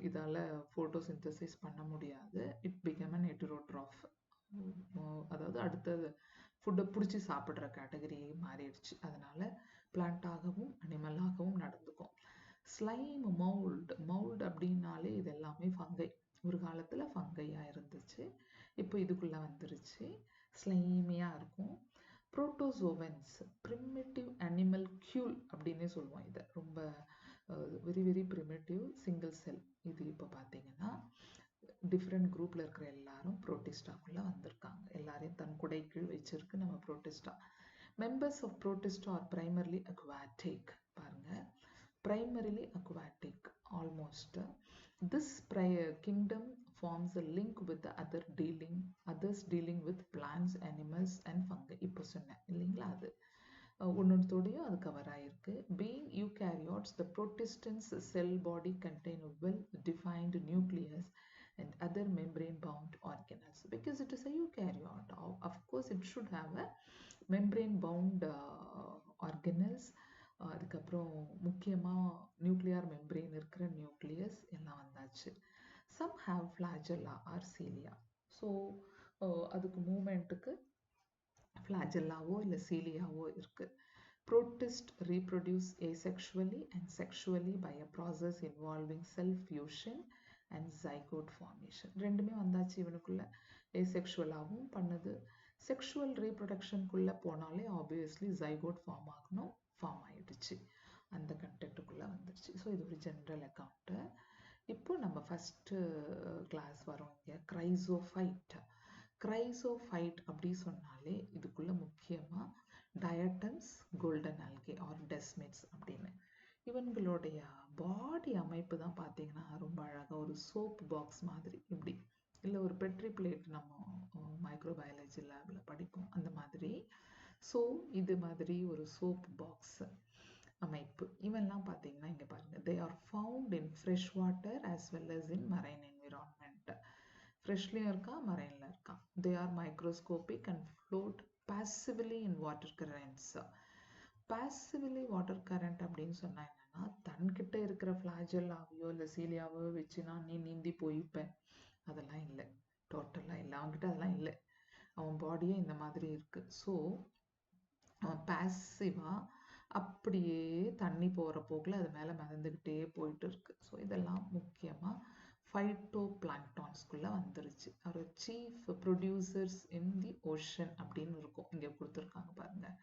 இதால் ஃபோட்டோசிந்தசிஸ் பண்ண முடியாது. It become an heterotroph. அதாவது அடுத்தது ஃபுட்டை பிடிச்சி சாப்பிட்ற கேட்டகரி மாறிடுச்சு. அதனால் பிளான்ட்டாகவும் அனிமலாகவும் நடந்துக்கும். ஸ்லைம் மவுல்டு அப்படின்னாலே இது எல்லாமே ஃபங்கை. ஒரு காலத்தில் ஃபங்கையாக இருந்துச்சு, இப்போ இதுக்குள்ளே வந்துருச்சு. ஸ்லைமியாக இருக்கும். புரோட்டோசோவன்ஸ், ப்ரிமிட்டிவ் அனிமல் கியூல் அப்படின்னே சொல்லுவோம் இதை. ரொம்ப very very primitive single cell. இது இப்போ பார்த்தீங்கன்னா டிஃப்ரெண்ட் குரூப்பில் இருக்கிற எல்லாரும் புரோட்டிஸ்டாக்குள்ளே வந்திருக்காங்க. எல்லாரையும் தன் குடை கீழ் வச்சிருக்கு நம்ம protista. Members of protista are primarily aquatic. பாருங்கள், primarily aquatic almost. This kingdom forms a link with the others dealing with plants, animals and fungi. இப்போ சொன்னேன் இல்லைங்களா, அது ஒன்னொருத்தோடையும் அது கவர் ஆயிருக்கு. Being eukaryotes, the protistants cell body contain a well-defined nucleus and other membrane-bound organelles. Because it is a eukaryote, of course it should have a membrane-bound organelles. அதுக்கப்புறம் முக்கியமாக nuclear membrane இருக்கிற nucleus எல்லாம் வந்தாச்சு. Some have flagella or cilia. So அதுக்கு மூமெண்ட்டுக்கு ஃப்ளாஜெல்லாவோ இல்லை சீலியாவோ இருக்குது. Protists reproduce asexually and sexually by a process involving cell fusion and zygote formation. ரெண்டுமே வந்தாச்சு இவனுக்குள்ள. ஏசெக்ஷுவலாகவும் பண்ணுது, செக்ஷுவல் ரீப்ரொடக்ஷனுக்குள்ளே போனாலே ஆப்வியஸ்லி ஜைகோட் ஃபார்ம் ஆகணும். ஃபார்ம் ஆகிடுச்சு, அந்த கண்டென்ட்டுக்குள்ளே வந்துடுச்சு. ஸோ இது ஒரு ஜென்ரல் அக்கௌண்ட்டு. இப்போ நம்ம ஃபஸ்ட்டு கிளாஸ் வரோம் இங்கே. கிரைசோஃபைட் அப்படி சொன்னாலே இதுக்குள்ளே முக்கியமாக டயட்டம்ஸ், கோல்டன் ஆல்கே ஆர் டெஸ்மிட்ஸ் அப்படின்னு. இவங்களுடைய பாடி அமைப்பு தான் பார்த்தீங்கன்னா ரொம்ப அழகாக ஒரு சோப் பாக்ஸ் மாதிரி இப்படி, இல்லை ஒரு பெட்ரி பிளேட் நம்ம மைக்ரோபயாலஜி லேபில் படிப்போம் அந்த மாதிரி. ஸோ இது மாதிரி ஒரு சோப் பாக்ஸ் அமைப்பு. இவெல்லாம் பார்த்தீங்கன்னா இங்கே பாருங்கள், they are found in fresh water as well as in marine environment. ஃப்ரெஷ்லேயும் இருக்கா, மரைனில் இருக்கா. They are microscopic and float passively in water currents. Passively water current அப்படின்னு சொன்னா என்னன்னா, தன்கிட்ட இருக்கிற ஃபிளாஜெல்லாவையோ இல்லை சீலியாவோ வச்சு நான் நீந்தி போய்ப்பேன், அதெல்லாம் இல்லை, டோட்டலாக இல்லை. அவன்கிட்ட அதெல்லாம் இல்லை. அவன் பாடியே இந்த மாதிரி இருக்கு. ஸோ அவன் பாசிவாக அப்படியே தண்ணி போகிற போக்கில் அது மேலே மிதந்துக்கிட்டே போயிட்டு இருக்கு. ஸோ இதெல்லாம் முக்கியமாக ஃபைட்டோ பிளாங்டான்ஸ்குள்ளே வந்துருச்சு. ஒரு chief producers in the ocean அப்படின்னு இருக்கும், இங்கே கொடுத்துருக்காங்க பாருங்கள்.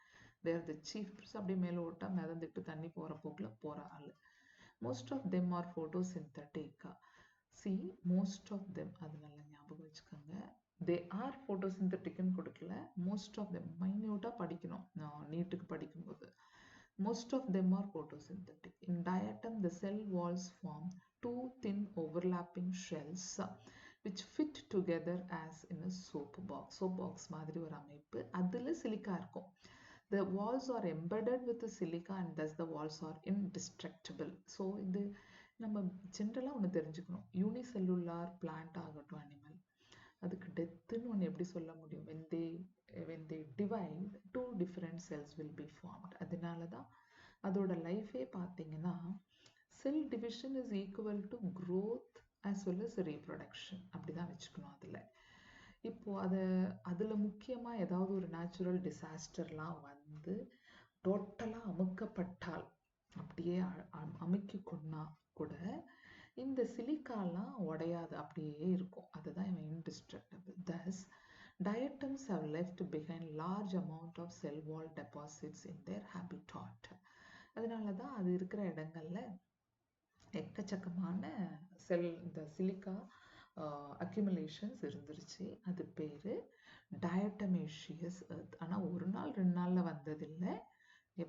தேர் த சீஃப், அப்படியே மேலே ஓட்டா மிதந்துட்டு தண்ணி போகிற போக்கில் போகிற ஆள். Most of them are photosynthetic. See most of them, அது நல்லா ஞாபகம் வச்சுக்கோங்க. தே ஆர் ஃபோட்டோசிந்தட்டிக்னு கொடுக்கல, மோஸ்ட் ஆஃப் தெம் மைன்யூட்டாக படிக்கணும் நீட்டுக்கு படிக்கும்போது. Most of them are photosynthetic. In diatom, the cell walls form two thin overlapping shells which fit together as in a soap box. Soap box மாதிரி ஒரு அமைப்பு. அதில் சிலிக்கா இருக்கும். The walls are embedded with the silica and thus the walls are indestructible. So இது நம்ம ஜென்ரலாக ஒன்று தெரிஞ்சுக்கணும். யூனிசெல்லுலார் பிளான்ட் ஆகட்டும், அனிமல், அதுக்கு டெத்துன்னு ஒன்று எப்படி சொல்ல முடியும்? when they divide, two different cells will be formed. அதனால தான் அதோட லைஃபே பார்த்தீங்கன்னா cell division is equal to growth as well as reproduction, அப்படி தான் வச்சுக்கணும். அதில் இப்போது அதில் முக்கியமாக ஏதாவது ஒரு நேச்சுரல் டிசாஸ்டர்லாம் வந்து டோட்டலாக அமுக்கப்பட்டால், அப்படியே அமுக்கி கொண்டா கூட இந்த சிலிக்காலாம் உடையாது, அப்படியே இருக்கும். அதுதான் இவன் indestructible. thus diatoms have left behind large amount of cell wall deposits in their habitat. அதனால தான் அது இருக்கிற இடங்கள்ல எக்கச்சக்கமான இந்த சிலிக்கா அக்யூமுலேஷன்ஸ் இருந்துருச்சு. அது பேரு டயட்டமேஷியஸ் எர்த். ஆனால் ஒரு நாள் 2 நாளில் வந்ததில்லை.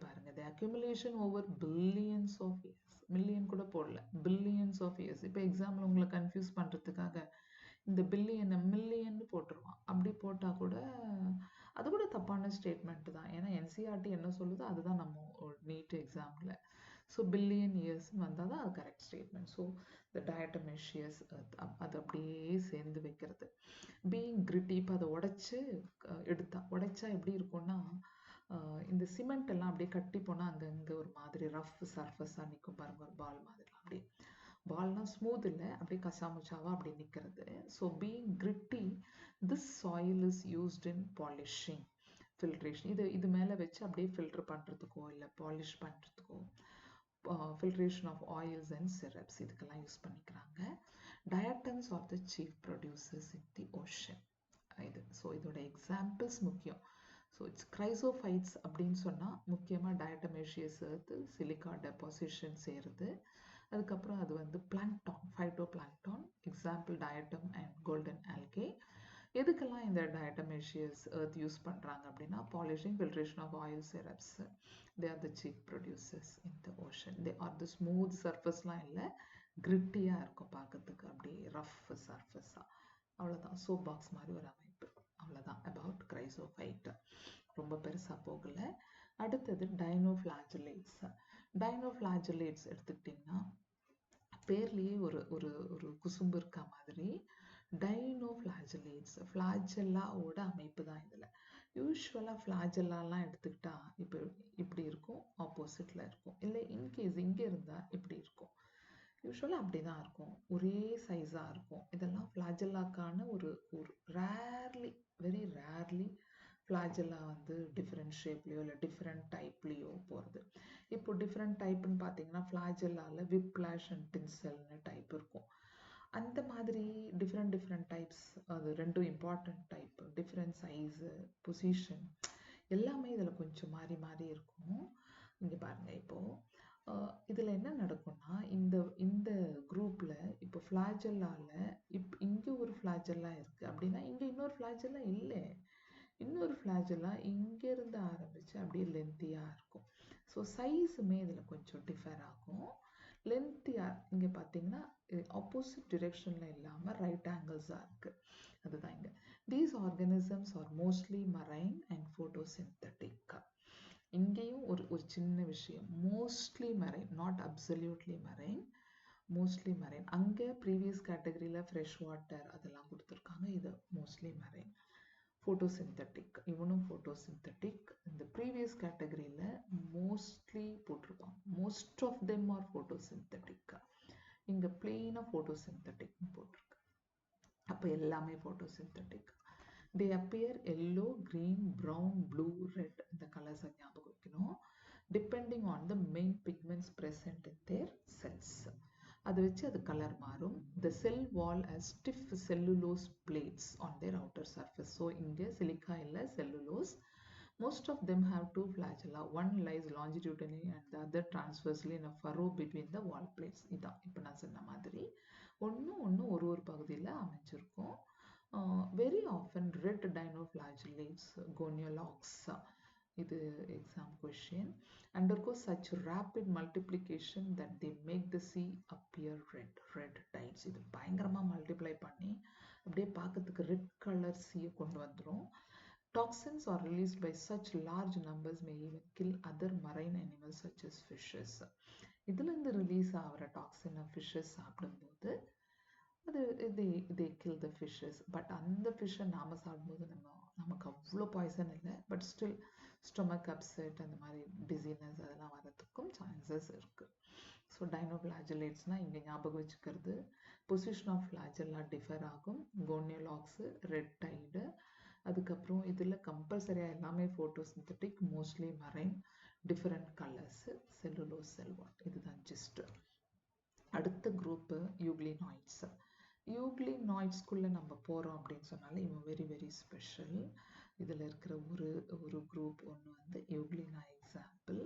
பாருங்க, the accumulation over billions of years, million கூட போடல, பில்லியன்ஸ் ஆஃப் இயர்ஸ். இப்போ எக்ஸாம்பிள் உங்களை கன்ஃபியூஸ் பண்ணுறதுக்காக இந்த பில்லியனை மில்லியன்னு போட்டுருவான். அப்படி போட்டால் கூட அது கூட தப்பான ஸ்டேட்மெண்ட் தான். ஏன்னா என்சிஆர்டி என்ன சொல்லுதோ அதுதான் நம்ம நீட் எக்ஸாமில். ஸோ பில்லியன் இயர்ஸ்ன்னு வந்தால் தான் அது கரெக்ட் ஸ்டேட்மெண்ட். ஸோ த டயட்டமேஷியஸ் அது அப்படியே சேர்ந்து வைக்கிறது. பீயிங் கிரிட்டி, இப்போ அதை உடைச்சா எப்படி இருக்கும்னா, இந்த சிமெண்ட் எல்லாம் அப்படியே கட்டி போனால் அங்கங்கே ஒரு மாதிரி ரஃப் சர்ஃபஸாக நிற்கும் பாருங்க, ஒரு பால் மாதிரி. அப்படியே பால்னா ஸ்மூத் இல்லை, அப்படியே கசாமுச்சாவாக அப்படி நிற்கிறது. So being gritty, this soil is used in polishing, filtration. இது மேலே வச்சு அப்படியே ஃபில்டர் பண்ணுறதுக்கோ இல்லை பாலிஷ் பண்ணுறதுக்கோ, filtration of oils and syrups, இதுக்கெல்லாம் யூஸ் பண்ணிக்கிறாங்க. Diatoms are the chief producers in the ocean. இது ஸோ இதோட எக்ஸாம்பிள்ஸ் முக்கியம். ஸோ இட்ஸ் கிரைசோஃபைட்ஸ் அப்படின்னு சொன்னால் முக்கியமாக டயட்டமேஷியஸ் எர்த்து சிலிக்கா டெபாசிஷன் சேருது. அதுக்கப்புறம் அது வந்து plankton, phyto plankton, example diatom and golden algae. எதுக்கெல்லாம் இந்த டயட்டமேஷியஸ் எர்த் யூஸ் பண்ணுறாங்க அப்படின்னா, polishing, filtration of oil syrups. They are the chief producers in the ocean. They are the smooth சர்ஃபஸ்லாம் இல்லை, கிரிட்டியாக இருக்கும் பார்க்கறதுக்கு, அப்படியே ரஃப் சர்ஃபஸாக. அவ்வளோதான், சோப் பாக்ஸ் மாதிரி ஒரு அமைப்பு. அவ்வளோதான் அபவுட் கிரைசோஃபைட். ரொம்ப பெருசாக போகலை. அடுத்தது டைனோஃப்ளாஜெலேட்ஸ். டைனோஃப்ளாஜெலேட்ஸ் எடுத்துக்கிட்டிங்கன்னா பேர்லேயே ஒரு ஒரு ஒரு குசும்பு இருக்க மாதிரி டைனோஃப்ளாஜெலேட்ஸ், ஃப்ளாஜெல்லாவோட அமைப்பு தான் இதில். யூஸ்வலாக ஃப்ளாஜெல்லாலாம் எடுத்துக்கிட்டா இப்போ இப்படி இருக்கும், ஆப்போசிட்டில் இருக்கும். இல்லை இன்கேஸ் இங்கே இருந்தால் இப்படி இருக்கும். யூஸ்வலாக அப்படி தான் இருக்கும், ஒரே சைஸாக இருக்கும். இதெல்லாம் ஃப்ளாஜெல்லாக்கான ஒரு ரேர்லி, வெரி ரேர்லி ஃப்ளாஜெல்லா வந்து டிஃப்ரெண்ட் ஷேப்லேயோ இல்லை டிஃப்ரெண்ட் டைப்லேயோ போகிறது. இப்போ டிஃப்ரெண்ட் டைப்புன்னு பார்த்தீங்கன்னா ஃப்ளாஜெல்லாவில் விப்ளாஷ் அண்ட் டின்செல்னு டைப் இருக்கும். அந்த மாதிரி டிஃப்ரெண்ட் டைப்ஸ், அது ரெண்டும் important type. Different size, position எல்லாமே இதில் கொஞ்சம் மாறி மாறி இருக்கும். இங்கே பாருங்கள், இப்போது இதில் என்ன நடக்கும்னா, இந்த குரூப்பில் இப்போ ஃப்ளாஜெல்லாவில் இங்கே ஒரு ஃப்ளாஜெல்லா இருக்குது அப்படின்னா இங்கே இன்னொரு ஃப்ளாஜெல்லா இல்லை, இன்னொரு ஃப்ளாஜெல்லா இங்கேருந்து ஆரம்பித்து அப்படியே லென்த்தியாக இருக்கும். ஸோ சைஸுமே இதில் கொஞ்சம் டிஃபர் ஆகும். லென்த்தியாக இங்கே பார்த்தீங்கன்னா ஆப்போசிட் டிரெக்ஷனில் இல்லாமல் ரைட் ஆங்கிள்ஸாக இருக்குது. அதுதான் இங்கே. These organisms are mostly marine and photosynthetic. இங்கேயும் ஒரு சின்ன விஷயம், mostly marine, not absolutely marine, mostly marine. அங்கே ப்ரீவியஸ் கேட்டகரியில் ஃப்ரெஷ் வாட்டர் அதெல்லாம் கொடுத்துருக்காங்க, இது மோஸ்ட்லி மரைன். ஃபோட்டோசிந்தட்டிக், இவனும் ஃபோட்டோசிந்தட்டிக். இந்த ப்ரீவியஸ் கேட்டகரியில் மோஸ்ட்லி போட்டிருப்பாங்க, most of them are photosynthetic. இங்கே பிளெயினாக ஃபோட்டோசிந்தட்டிக்னு போட்டிருக்கு. அப்போ எல்லாமே photosynthetic. They appear yellow, green, brown, blue, red. இந்த கலர்ஸ் ஞாபகம் வைக்கணும். Depending on the main pigments present in their cells. அதை வச்சு அது கலர் மாறும். The cell wall has stiff cellulose plates on their outer surface. So இங்கே silica இல்லை, cellulose. Most of them have two flagella. One lies longitudinally and the other transversely in a furrow between the wall plates. இதான் இப்போ நான் சொன்ன மாதிரி ஒன்று ஒரு பகுதியில் அமைஞ்சிருக்கும். Very often red dinoflagellates, goniolochs, இது exam question, undergo such rapid multiplication that they make the sea appear red tides. இது பயங்கரமா மல்டிப்ளை பண்ணி அப்படியே பார்க்கறதுக்கு ரெட் கலர் சீயை கொண்டு வந்துடும். Toxins are released by such large numbers may even kill other marine animals such as fishes. இதுலேருந்து release ஆகிற டாக்ஸினை fishes சாப்பிடும்போது அது they kill the fishes. But அந்த ஃபிஷ்ஷை நாம் சாப்பிடும்போது நமக்கு அவ்வளோ பாய்சன் இல்லை, பட் ஸ்டில் ஸ்டொமக் அப்செட் அந்த மாதிரி டிசீனஸ் அதெல்லாம் வரதுக்கும் சான்சஸ் இருக்குது. ஸோ டைனோஃப்ளாஜெல்லேட்ஸ்னால் இங்கே ஞாபகம் வச்சுக்கிறது, பொசிஷன் ஆஃப் ஃப்ளாஜெல்லா டிஃபர் ஆகும். கோனியோலாக்ஸு, ரெட் டைடு, அதுக்கப்புறம் இதில் கம்பல்சரியாக எல்லாமே photosynthetic, mostly marine, different colours, cellulose, cell wall. இதுதான் ஜிஸ்ட். அடுத்த குரூப்பு யூக்ளினாய்ட்ஸ். யூக்ளினாய்ட்ஸ்குள்ளே நம்ம போகிறோம் அப்படின்னு சொன்னாலே இவன் வெரி வெரி ஸ்பெஷல். இதில் இருக்கிற ஒரு குரூப் ஒன்று வந்து யூக்ளினா எக்ஸாம்பிள்.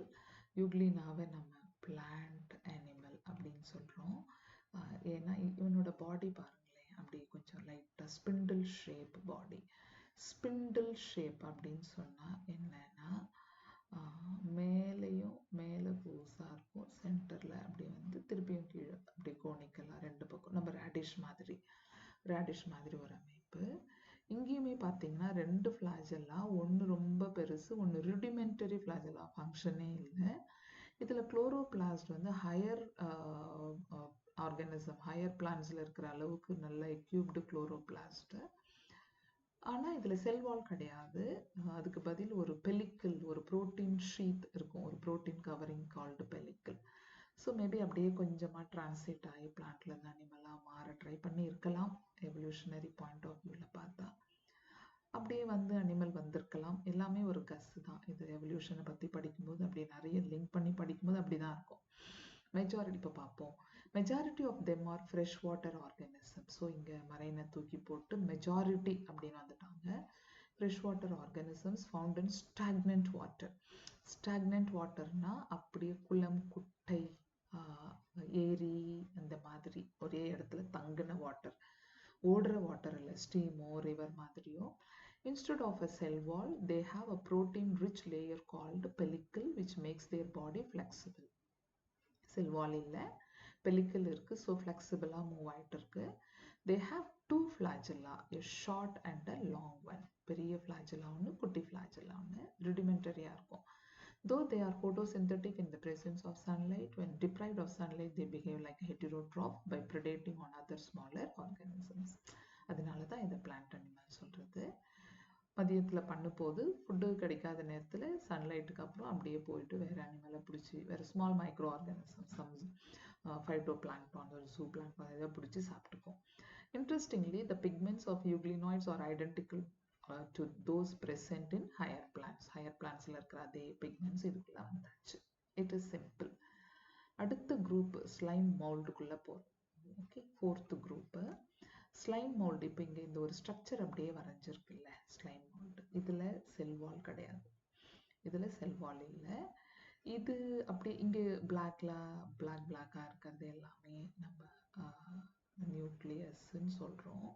யூக்ளினாவை நம்ம பிளான்ட் அனிமல் அப்படின்னு சொல்கிறோம். ஏன்னா இவனோட பாடி பாருங்களேன், அப்படி கொஞ்சம் லைட்டாக ஸ்பிண்டில் ஷேப் பாடி. ஸ்பிண்டில் ஷேப் அப்படின்னு சொன்னால் என்னன்னா மேலே பூஸாக இருக்கும், சென்டரில் அப்படி வந்து திருப்பியும் கீழே அப்படி கோணிக்கலாம் ரெண்டு பக்கம், நம்ம ரேடிஷ் மாதிரி ஒரு அமைப்பு. இங்கேயுமே பார்த்தீங்கன்னா ரெண்டு ஃப்ளாஜெல்லா, ஒன்று ரொம்ப பெருசு, ஒன்று ருடிமெண்டரி ஃப்ளாஜெல்லா, ஃபங்க்ஷனே இல்லை. இதில் குளோரோபிளாஸ்ட் வந்து ஹையர் ஆர்கானிசம், ஹையர் பிளான்ஸில் இருக்கிற அளவுக்கு நல்ல எக்யூப்டு குளோரோபிளாஸ்ட்டு. ஆனால் இதில் செல்வால் கிடையாது, அதுக்கு பதில் ஒரு பெலிக்கிள், ஒரு ப்ரோட்டீன் ஷீத் இருக்கும், ஒரு protein covering called pellicle. So maybe அப்படியே கொஞ்சமாக டிரான்ஸ்லேட் ஆகி பிளான்ட்லேருந்து அனிமலாக மாற ட்ரை பண்ணி இருக்கலாம். எவல்யூஷனரி பாயிண்ட் ஆஃப் வியூவில் பார்த்தா அப்படியே வந்து அனிமல் வந்திருக்கலாம். எல்லாமே ஒரு கஸ் தான். இது எவல்யூஷனை பற்றி படிக்கும்போது அப்படியே நிறைய லிங்க் பண்ணி படிக்கும்போது அப்படி தான் இருக்கும். மெஜாரிட்டி இப்போ பார்ப்போம். Majority of them are fresh water organism. So இங்கே மரைனை தூக்கி போட்டு மெஜாரிட்டி அப்படின்னு வந்துட்டாங்க. Fresh water organisms found in stagnant water. Stagnant வாட்டர்னா அப்படியே குளம், குட்டை, ஏரி அந்த மாதிரி ஒரே இடத்துல தங்கின வாட்டர், ஓடுற வாட்டர் இல்லை, ஸ்டீமோ ரிவர் மாதிரியோ. Instead of a cell wall, they have a protein-rich layer called pellicle, which makes their body flexible. Cell wall இல்லை, pellicle இருக்கு, so flexible-ஆ மூவ் ஆகிட்டு இருக்கு. They have two flagella, a short and a long one. பெரிய flagella ஒன்று, குட்டி flagella ஒன்று, rudimentary-ஆ இருக்கும். Though they are photosynthetic in the presence of sunlight, when deprived of sunlight, they behave like a heterotroph by predating on other smaller organisms. அதனால தான் இதை plant animal சொல்கிறது. மதியத்தில் பண்ணும்போது ஃபுட்டு கிடைக்காத நேரத்தில் சன்லைட்டுக்கு அப்புறம் அப்படியே போயிட்டு வேறு அனிமலை பிடிச்சி, வேறு small micro organism, some phyto plankton, ஒரு ஜூ பிளான்க்டான் இதை பிடிச்சி சாப்பிட்டுக்கும். Interestingly, the pigments of euglenoids are identical to those present in higher plants. Higher plantsல இருக்கிற அதே pigments இதுக்குள்ள வந்தாச்சு. It is simple. அடுத்த குரூப் ஸ்லைம் மோல்டுக்குள்ள போறோம். Okay, fourth group slime mould. இப்போ இங்கே இந்த ஒரு ஸ்ட்ரக்சர் அப்படியே வரைஞ்சிருக்குல்ல ஸ்லைம் மோல்டு, இதில் செல்வால் கிடையாது, இதில் செல்வால் இல்லை. இது அப்படியே இங்கே பிளாக்காக இருக்கிறது எல்லாமே நம்ம நியூக்ளியஸ்ன்னு சொல்கிறோம்.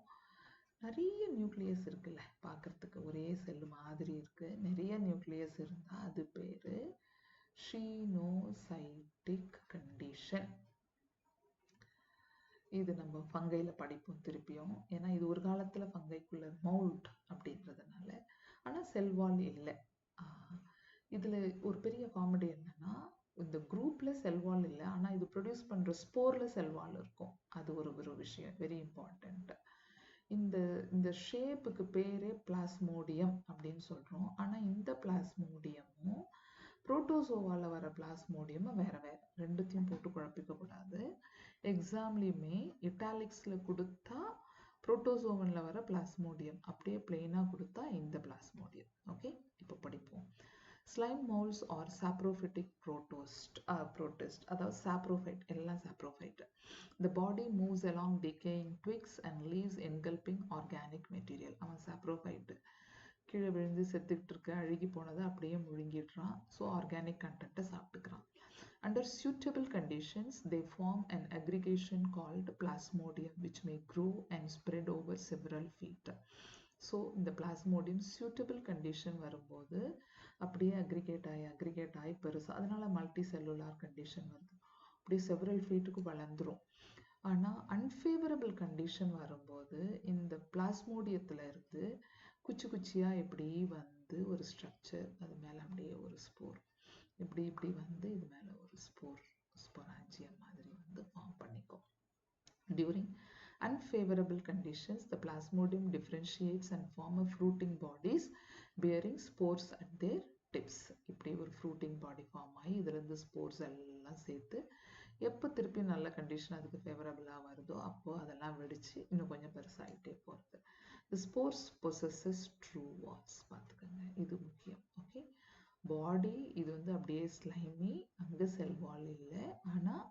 நிறைய நியூக்ளியஸ் இருக்குல்ல, பார்க்கறதுக்கு ஒரே செல்லு மாதிரி இருக்கு. நிறைய நியூக்ளியஸ் இருந்தால் அது பேர் ஷீனோசைட்டிக் கண்டிஷன். இது நம்ம ஃபங்கைல படிப்போம் திருப்பியும். ஏன்னா இது ஒரு காலத்துல ஃபங்கைக்குள்ள மவுல்ட் அப்படின்றதுனால. ஆனா செல் வால் இல்லை. இதுல ஒரு பெரிய காமெடி என்னன்னா, இந்த குரூப்ல செல் வால் இல்லை, ஆனா இது ப்ரொடியூஸ் பண்ற ஸ்போர்ல செல் வால் இருக்கும். அது ஒரு விஷயம் வெரி இம்பார்ட்டன்ட். இந்த இந்த ஷேப்புக்கு பேரே பிளாஸ்மோடியம் அப்படின்னு சொல்றோம். ஆனா இந்த பிளாஸ்மோடியமும் புரோட்டோசோவால வர பிளாஸ்மோடியமும் வேற வேற. ரெண்டுத்தையும் போட்டு குழப்பிக்க கூடாது. எக்ஸாம்லயுமே இட்டாலிக்ஸ்ல கொடுத்தா புரோட்டோசோவன்ல வர பிளாஸ்மோடியம், அப்படியே பிளெயினா கொடுத்தா இந்த பிளாஸ்மோடியம். ஓகே, இப்போ படிப்போம். Slime molds or saprophytic protist, அதாவது saprophyte, எல்லாம் saprophyte. The body moves along decaying twigs and leaves engulfing organic material. அவன் saprophyte. கீழே விழுந்து செத்துக்கிட்டு இருக்க அழுகி போனதை அப்படியே முழுங்கிடுறான். ஸோ ஆர்கானிக் கண்டென்ட்டை சாப்பிட்டுக்கிறான். Under suitable conditions, they form an aggregation called plasmodium, which may grow and spread over several feet. So இந்த plasmodium suitable condition வரும்போது அப்படியே அக்ரிகேட் ஆகி பெருசா, அதனால மல்டி செல்லுலார் கண்டிஷன் வருது. அப்படியே செவரல் ஃபீட்டுக்கு வளர்ந்துரும். ஆனா அன்ஃபேவரபிள் கண்டிஷன் வரும்போது இந்த பிளாஸ்மோடியத்துல இருந்து குச்சி குச்சியா இப்படி வந்து ஒரு ஸ்ட்ரக்சர், அது மேல அப்படியே ஒரு ஸ்போர், இப்படி வந்து இது மேல ஒரு ஸ்பொராஞ்சியம் மாதிரி வந்து ஃபார்ம் பண்ணிக்கும். During unfavorable conditions, the plasmodium differentiates and form a fruiting bodies bearing spores at their tips. இப்படி ஒரு fruiting body form ஆகி இதுல இருந்து ஸ்போர்ஸ் எல்லாம் சேர்த்து எப்போ திருப்பி நல்ல கண்டிஷன் அதுக்கு ஃபேவரபிளாக வருதோ அப்போ அதெல்லாம் வெடிச்சு இன்னும் கொஞ்சம் பெருசாகிட்டே போகிறது. The spores possesses true walls. பார்த்துக்கோங்க, இது முக்கியம். ஓகே, பாடி இது வந்து அப்படியே ஸ்லைமி, அங்கே செல் வால் இல்லை, ஆனால்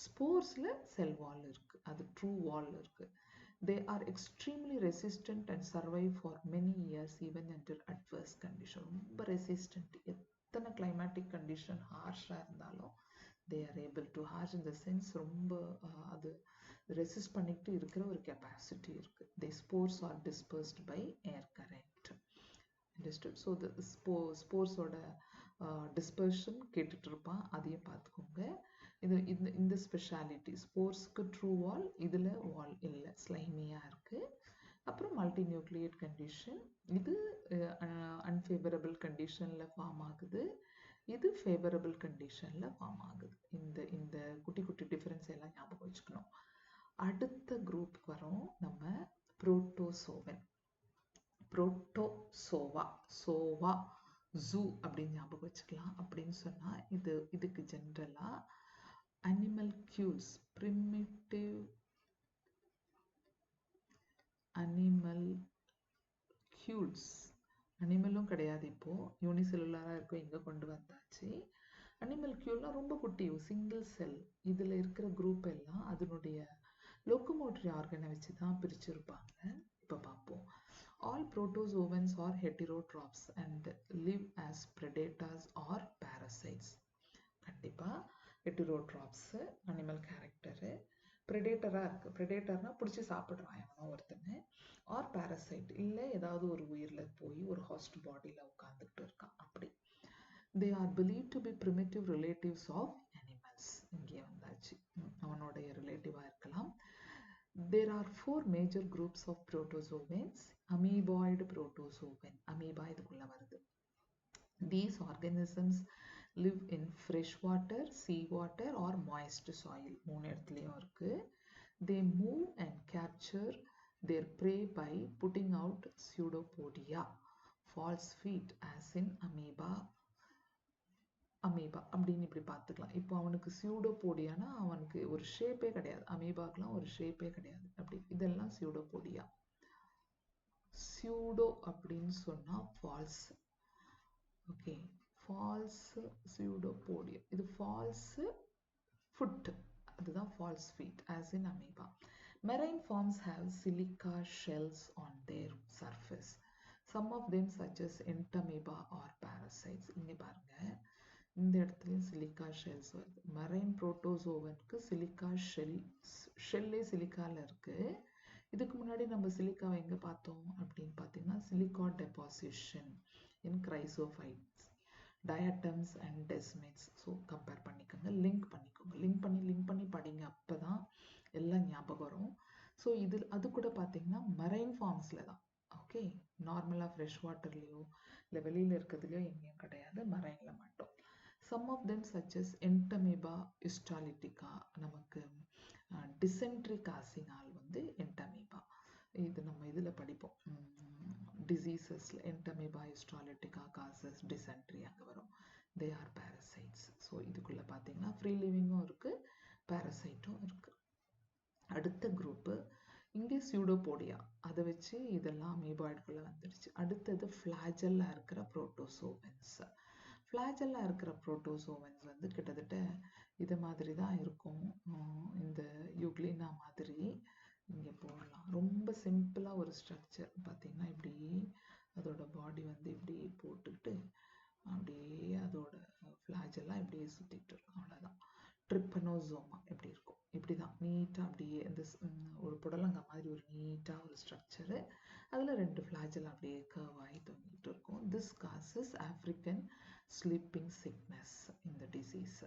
ஸ்போர்ஸ்ல செல் வால் இருக்கு, அது ட்ரூ வால் இருக்கு. They are extremely resistant and survive for many years even under adverse condition. ரொம்ப ரெசிஸ்டன்ட், எத்தனை கிளைமேட்டிக் கண்டிஷன் ஹார்ஷா இருந்தாலும் they are able to, harsh in the sense ரொம்ப அது ரெசிஸ்ட் பண்ணிட்டு இருக்கிற ஒரு கெப்பாசிட்டி இருக்கு. The spores are dispersed by air current. Understood? So the spores-ஓட dispersion கேட்டுட்டு இருப்பான், அதையும் பார்த்துக்கோங்க. இந்த ஸ்பெஷாலிட்டி, ஸ்போர்ஸ்க்கு ட்ரூ வால், இதில் வால் இல்லை, ஸ்லைமியாக இருக்குது. அப்புறம் மல்டி நியூக்ளியேட் கண்டிஷன், இது அன்ஃபேவரபிள் கண்டிஷனில் ஃபார்ம் ஆகுது, இது ஃபேவரபிள் கண்டிஷனில் ஃபார்ம் ஆகுது. இந்த குட்டி குட்டி டிஃப்ரென்ஸ் எல்லாம் ஞாபகம் வச்சுக்கணும். அடுத்த குரூப்புக்கு வரோம் நம்ம, புரோட்டோசோவன். சோவா ஜூ அப்படின்னு ஞாபகம் வச்சுக்கலாம். அப்படின்னு சொன்னால் இதுக்கு ஜென்ரலாக animalcules, primitive animalcules, அனிமலும் கிடையாது, இப்போ யூனிசெல்லுலரா இருக்கும், இங்க கொண்டு வந்தாச்சு. அனிமல்கியூல்னா ரொம்ப குட்டி, சிங்கிள் செல். இதுல இருக்கிற குரூப் எல்லாம் அதனுடைய லோக்கோமோட்டரி ஆர்கனை வச்சு தான் பிரிச்சிருப்பாங்க. இப்போ பார்ப்போம். All protozoans are heterotrophs and live as predators or parasites. கண்டிப்பா ஹெட்டிரோட்ராப்ஸ் அனிமல் கேரக்டரு. ப்ரெடேட்டராக இருக்குது, ப்ரெடேட்டர்னா பிடிச்சி சாப்பிட்றான் எவனோ ஒருத்தனை. ஆர் பேரசைட், இல்லை ஏதாவது ஒரு உயிரில் போய் ஒரு ஹாஸ்ட் பாடியில் உட்காந்துக்கிட்டு இருக்கான், அப்படி. They are believe to be primitive relatives of animals. இங்கே வந்தாச்சு, அவனுடைய ரிலேட்டிவாக இருக்கலாம். There are 4 major groups of protozoans. Amoeboid protozoan, amoeba இதுக்குள்ள வருது. These organisms live in fresh water, sea water or moist soil. மூணு இடத்துலையும் இருக்கு. They move and capture their prey by putting out pseudopodia, false feet, as in amoeba அப்படின்னு இப்படி பார்த்துக்கலாம். இப்போ அவனுக்கு சியூடோபோடியானா அவனுக்கு ஒரு ஷேப்பே கிடையாது, அமீபாக்கெல்லாம் ஒரு ஷேப்பே கிடையாது, அப்படி. இதெல்லாம் சியூடோபோடியா. சியூடோ அப்படின்னு சொன்னா ஃபால்ஸ். ஓகே, ஃபால்ஸ் சியூடோபோடியா, இது ஃபால்ஸ் ஃபுட், அதுதான் false feet, as in amoeba. Marine forms have silica shells on their surface. Some of them such as entamoeba or parasites. இங்க பாருங்க, இந்த இடத்துலையும் சிலிக்கா ஷெல்ஸ் வருது. மரைன் புரோட்டோசோவனுக்கு சிலிக்கா ஷெல்லே சிலிக்காவில் இருக்கு. இதுக்கு முன்னாடி நம்ம சிலிக்காவை எங்கே பார்த்தோம் அப்படின்னு பார்த்தீங்கன்னா, silica deposition in chrysophytes, diatoms and desmids. So compare பண்ணிக்கோங்க, லிங்க் பண்ணிக்கோங்க, லிங்க் பண்ணி படிங்க, அப்போ தான் எல்லாம் ஞாபகம் பாண்ட்ஸில் தான். ஓகே, நார்மலாக ஃப்ரெஷ் வாட்டர்லேயோ இல்லை வெளியில் இருக்கிறதுலையோ எங்கேயும் கிடையாது, மரைனில் மட்டும். Some of them such as entamoeba histolytica, நமக்கு டிசென்ட்ரி காசினால் வந்து என்டமீபா, இது நம்ம இதில் படிப்போம் டிசீசஸில். என்டமீபா ஹிஸ்டாலிட்டிகா காசஸ் டிசென்ட்ரி அங்கே வரும். They are parasites. ஸோ இதுக்குள்ளே பார்த்தீங்கன்னா ஃப்ரீ லிவிங்கும் இருக்குது, பேரசைட்டும் இருக்குது. அடுத்த குரூப்பு இங்கே சியூடோபோடியா, அதை வச்சு இதெல்லாம் அமீபாய்டுக்குள்ளே வந்துடுச்சு. அடுத்தது ஃப்ளாஜெல்லா இருக்கிற புரோட்டோசோவன்ஸ். ஃப்ளாஜெல்லா இருக்கிற புரோட்டோசோவன்ஸ் வந்து கிட்டத்தட்ட இது மாதிரி தான் இருக்கும், இந்த யூக்ளினா மாதிரி. இங்கே போடலாம். ரொம்ப சிம்பிளாக ஒரு ஸ்ட்ரக்சர் பார்த்தீங்கன்னா, இப்படி அதோட பாடி வந்து இப்படி போட்டுக்கிட்டு அப்படியே அதோட ஃப்ளாஜெல்லாம் இப்படியே சுற்றிட்டு இருக்கும், அவ்வளோதான். ட்ரிப்பனோசோமா எப்படி இருக்கும், இப்படி தான் நீட்டாக அப்படியே இந்த ஒரு புடலங்கா மாதிரி ஒரு நீட்டாக ஒரு ஸ்ட்ரக்சரு, அதில் 2 ஃப்ளாஜெல்லாம் அப்படியே கர்வ் ஆகி தொங்கிட்டு இருக்கும். This causes African sleeping sickness இந்த disease.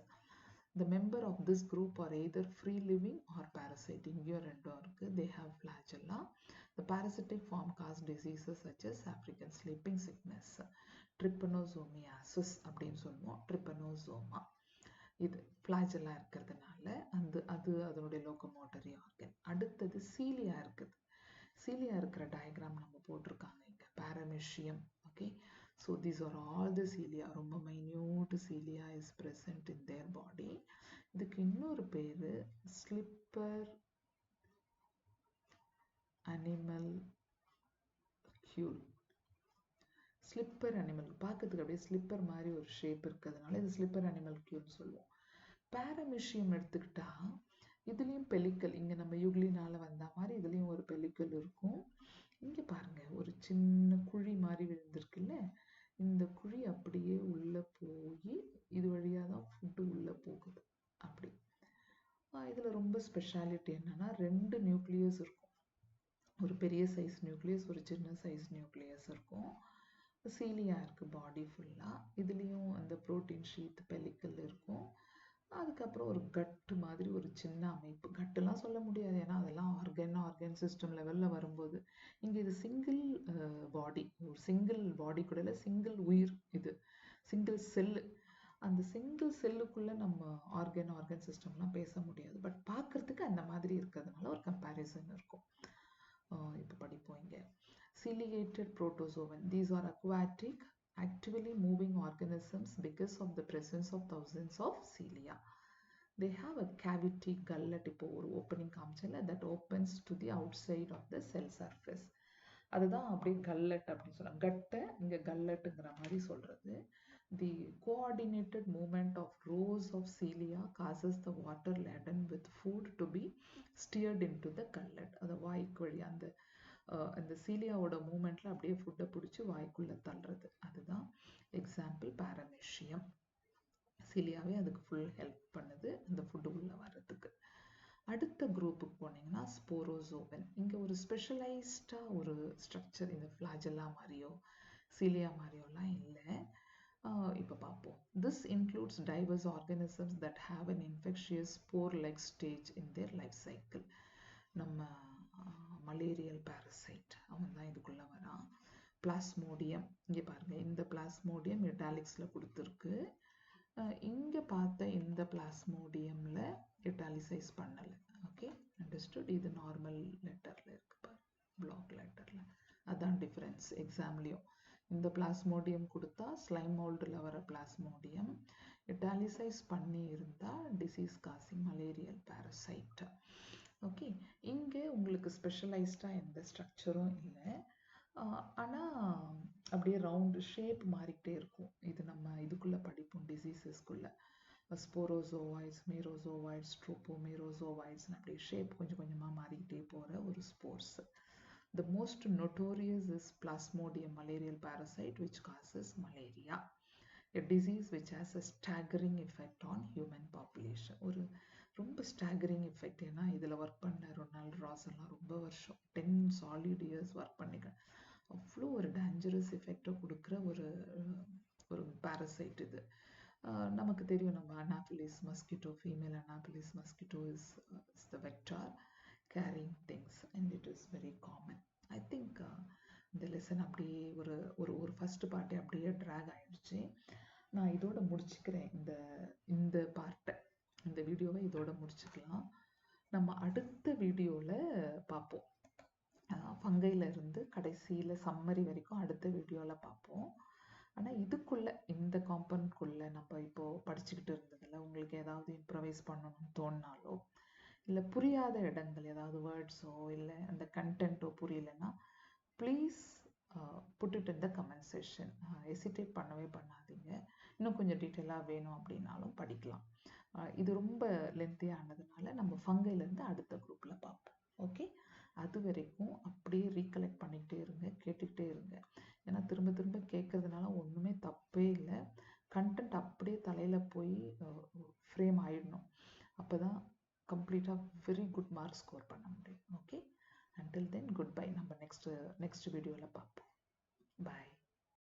The member of this group are either free living or parasite. இங்கேயும் 2 இருக்கு. They have flagella. The parasitic form cause diseases such as African sleeping sickness, trypanosomiasis அப்படின்னு சொல்லுவோம், trypanosoma. இது flagella இருக்கிறதுனால அதனுடைய locomotory organ. அடுத்தது cilia இருக்குது. Cilia இருக்கிற டயக்ராம் நம்ம போட்டிருக்காங்க இங்கே, paramecium. Okay, so these are all the cilia. ரொம்ப minute cilia is present in their body. இதுக்கு இன்னொரு பேரு ஸ்லிப்பர் அனிமல்க்யூல். ஸ்லிப்பர் அனிமல் பார்க்கறதுக்கு அப்படியே ஸ்லிப்பர் மாதிரி ஒரு ஷேப் இருக்கிறதுனால இது ஸ்லிப்பர் அனிமல்க்யூல்னு சொல்லுவோம். பாரமெஷியம் எடுத்துக்கிட்டா இதுலேயும் பெலிக்கல், இங்கே நம்ம யூக்ளினால வந்த மாதிரி இதுலேயும் ஒரு பெலிக்கல் இருக்கும். இங்கே பாருங்க ஒரு சின்ன குழி மாதிரி விழுந்திருக்குல்ல, இந்த குழி அப்படியே உள்ளே போய் இது வழியாக தான் ஃபுட்டு உள்ளே போகுது. அப்படி இதில் ரொம்ப ஸ்பெஷாலிட்டி என்னன்னா 2 நியூக்ளியஸ் இருக்கும். ஒரு பெரிய சைஸ் நியூக்ளியஸ், ஒரு சின்ன சைஸ் நியூக்ளியஸ் இருக்கும். சீலியா இருக்குது பாடி ஃபுல்லாக. இதுலேயும் அந்த ப்ரோட்டீன் ஷீட் பெலிக்கல் இருக்கும். அதுக்கப்புறம் ஒரு கட்டு மாதிரி ஒரு சின்ன அமைப்பு. கட்டுலாம் சொல்ல முடியாது, ஏன்னா அதெல்லாம் ஆர்கன் சிஸ்டம் லெவலில் வரும்போது. இங்கே இது சிங்கிள் பாடி, ஒரு சிங்கிள் பாடி கூட இல்லை, சிங்கிள் உயிர், இது சிங்கிள் செல்லு. அந்த சிங்கிள் செல்லுக்குள்ளே நம்ம ஆர்கன் சிஸ்டம்லாம் பேச முடியாது, பட் பார்க்குறதுக்கு அந்த மாதிரி இருக்கிறதுனால ஒரு கம்பேரிசன் இருக்கும். இப்போ படிப்போம் இங்கே. ciliated protozoan, these are aquatic actively moving organisms because of the presence of thousands of cilia. They have a cavity, gullet, இப்போ ஒரு opening காமிச்சல, that opens to the outside of the cell surface. அதுதான் அப்படியே கல்லட் அப்படின்னு சொல்லுவாங்க. கட்டை இங்கே கல்லட்டுங்கிற மாதிரி சொல்கிறது. The coordinated movement of rows of cilia causes the water laden with food to be steered into the gullet. அது வாய்க்கு வழி அந்த சீலியாவோட மூமெண்ட்ல அப்படியே ஃபுட்டை பிடிச்சி வாய்க்குள்ள தள்ளுறது. அதுதான் எக்ஸாம்பிள் பாரமெஷியம். சீலியாவே அதுக்கு ஃபுல் ஹெல்ப் பண்ணுது அந்த ஃபுட்டு உள்ள வர்றதுக்கு. அடுத்த குரூப்புக்கு போனீங்கன்னா ஸ்போரோசோவன். இங்கே ஒரு ஸ்பெஷலைஸ்டாக ஒரு ஸ்ட்ரக்சர் இந்த ஃப்ளாஜெல்லா மாதிரியோ சீலியா மாதிரியோலாம் இல்லை. இப்போ பார்ப்போம். This includes diverse organisms that have an infectious spore-like stage in their life cycle. நம்ம மலேரியல் பேரசைட் அவன் தான் இதுக்குள்ளே வரான். பிளாஸ்மோடியம், இங்கே பாருங்கள், இந்த பிளாஸ்மோடியம் இட்டாலிக்ஸில் கொடுத்துருக்கு. இங்கே பார்த்த இந்த பிளாஸ்மோடியமில் இட்டாலிசைஸ் பண்ணலை. Okay, understood. இது நார்மல் லெட்டரில் இருக்கு பாரு, பிளாக் லெட்டரில். அதான் டிஃப்ரென்ஸ் எக்ஸாம்லேயும். இந்த பிளாஸ்மோடியம் கொடுத்தா ஸ்லைம் மோல்டில் வர பிளாஸ்மோடியம், இட்டாலிசைஸ் பண்ணி இருந்தால் disease causing malarial parasite. Okay, இங்கே உங்களுக்கு ஸ்பெஷலைஸ்டாக எந்த ஸ்ட்ரக்சரும் இல்லை, ஆனால் அப்படியே ரவுண்டு ஷேப் மாறிக்கிட்டே இருக்கும். இது நம்ம இதுக்குள்ளே படிப்போம் டிசீசஸ்க்குள்ளே. ஸ்போரோசோவாய்ட்ஸ், மீரோசோவாய்ட்ஸ், ட்ரோப்போமீரோசோவாய்ட்ஸ்னு அப்படியே ஷேப் கொஞ்சம் கொஞ்சமாக மாறிக்கிட்டே போகிற ஒரு spores. The most notorious is Plasmodium malarial parasite, which causes malaria, a disease which has a staggering effect on human population. ஒரு ரொம்ப ஸ்டாகரிங் எஃபெக்ட். ஏன்னா இதில் ஒர்க் பண்ண ரொனால்ட் ராஸ் எல்லாம் ரொம்ப வருஷம் 10 சாலிட் இயர்ஸ் ஒர்க் பண்ணிக்க, அவ்வளோ ஒரு டேஞ்சரஸ் எஃபெக்டை கொடுக்குற ஒரு பேரசைட் இது. நமக்கு தெரியும், நம்ம Anopheles mosquito, female Anopheles mosquito is the vector carrying things and it is very common. I think இந்த லெசன் அப்படியே ஒரு ஒரு ஒரு ஃபர்ஸ்ட் பார்ட்டே அப்படியே ட்ராக் ஆயிடுச்சு. நான் இதோட முடிச்சுக்கிறேன் இந்த பார்ட்டை, இந்த வீடியோவை இதோட முடிச்சுக்கலாம். நம்ம அடுத்த வீடியோவில் பார்ப்போம். ஃபங்கைல இருந்து கடைசியில் சம்மரி வரைக்கும் அடுத்த வீடியோவில் பார்ப்போம். ஆனால் இதுக்குள்ளே இந்த காம்பவுண்ட்குள்ளே நம்ம இப்போது படிச்சுக்கிட்டு இருந்ததில் உங்களுக்கு ஏதாவது இம்ப்ரவைஸ் பண்ணணும்னு தோணினாலோ, இல்லை புரியாத இடங்கள் ஏதாவது வேர்ட்ஸோ இல்லை அந்த கண்டென்ட்டோ புரியலைன்னா please put it in the comment session. Hesitate பண்ணவே பண்ணாதீங்க. இன்னும் கொஞ்சம் டீட்டெயிலாக வேணும் அப்படின்னாலும் படிக்கலாம். இது ரொம்ப லென்த்தியானதுனால நம்ம ஃபங்கைலேருந்து அடுத்த குரூப்பில் பார்ப்போம். ஓகே, அது வரைக்கும் அப்படியே ரீகலெக்ட் பண்ணிக்கிட்டே இருங்க, கேட்டுக்கிட்டே இருங்க. ஏன்னா திரும்ப திரும்ப கேட்கறதுனால ஒன்றுமே தப்பே இல்லை. கண்டென்ட் அப்படியே தலையில் போய் ஃப்ரேம் ஆயிடணும். அப்போ தான் கம்ப்ளீட்டாக வெரி குட் மார்க் ஸ்கோர் பண்ண முடியும். Okay, until then goodbye. நம்ம நெக்ஸ்ட் வீடியோவில் பார்ப்போம். பாய்.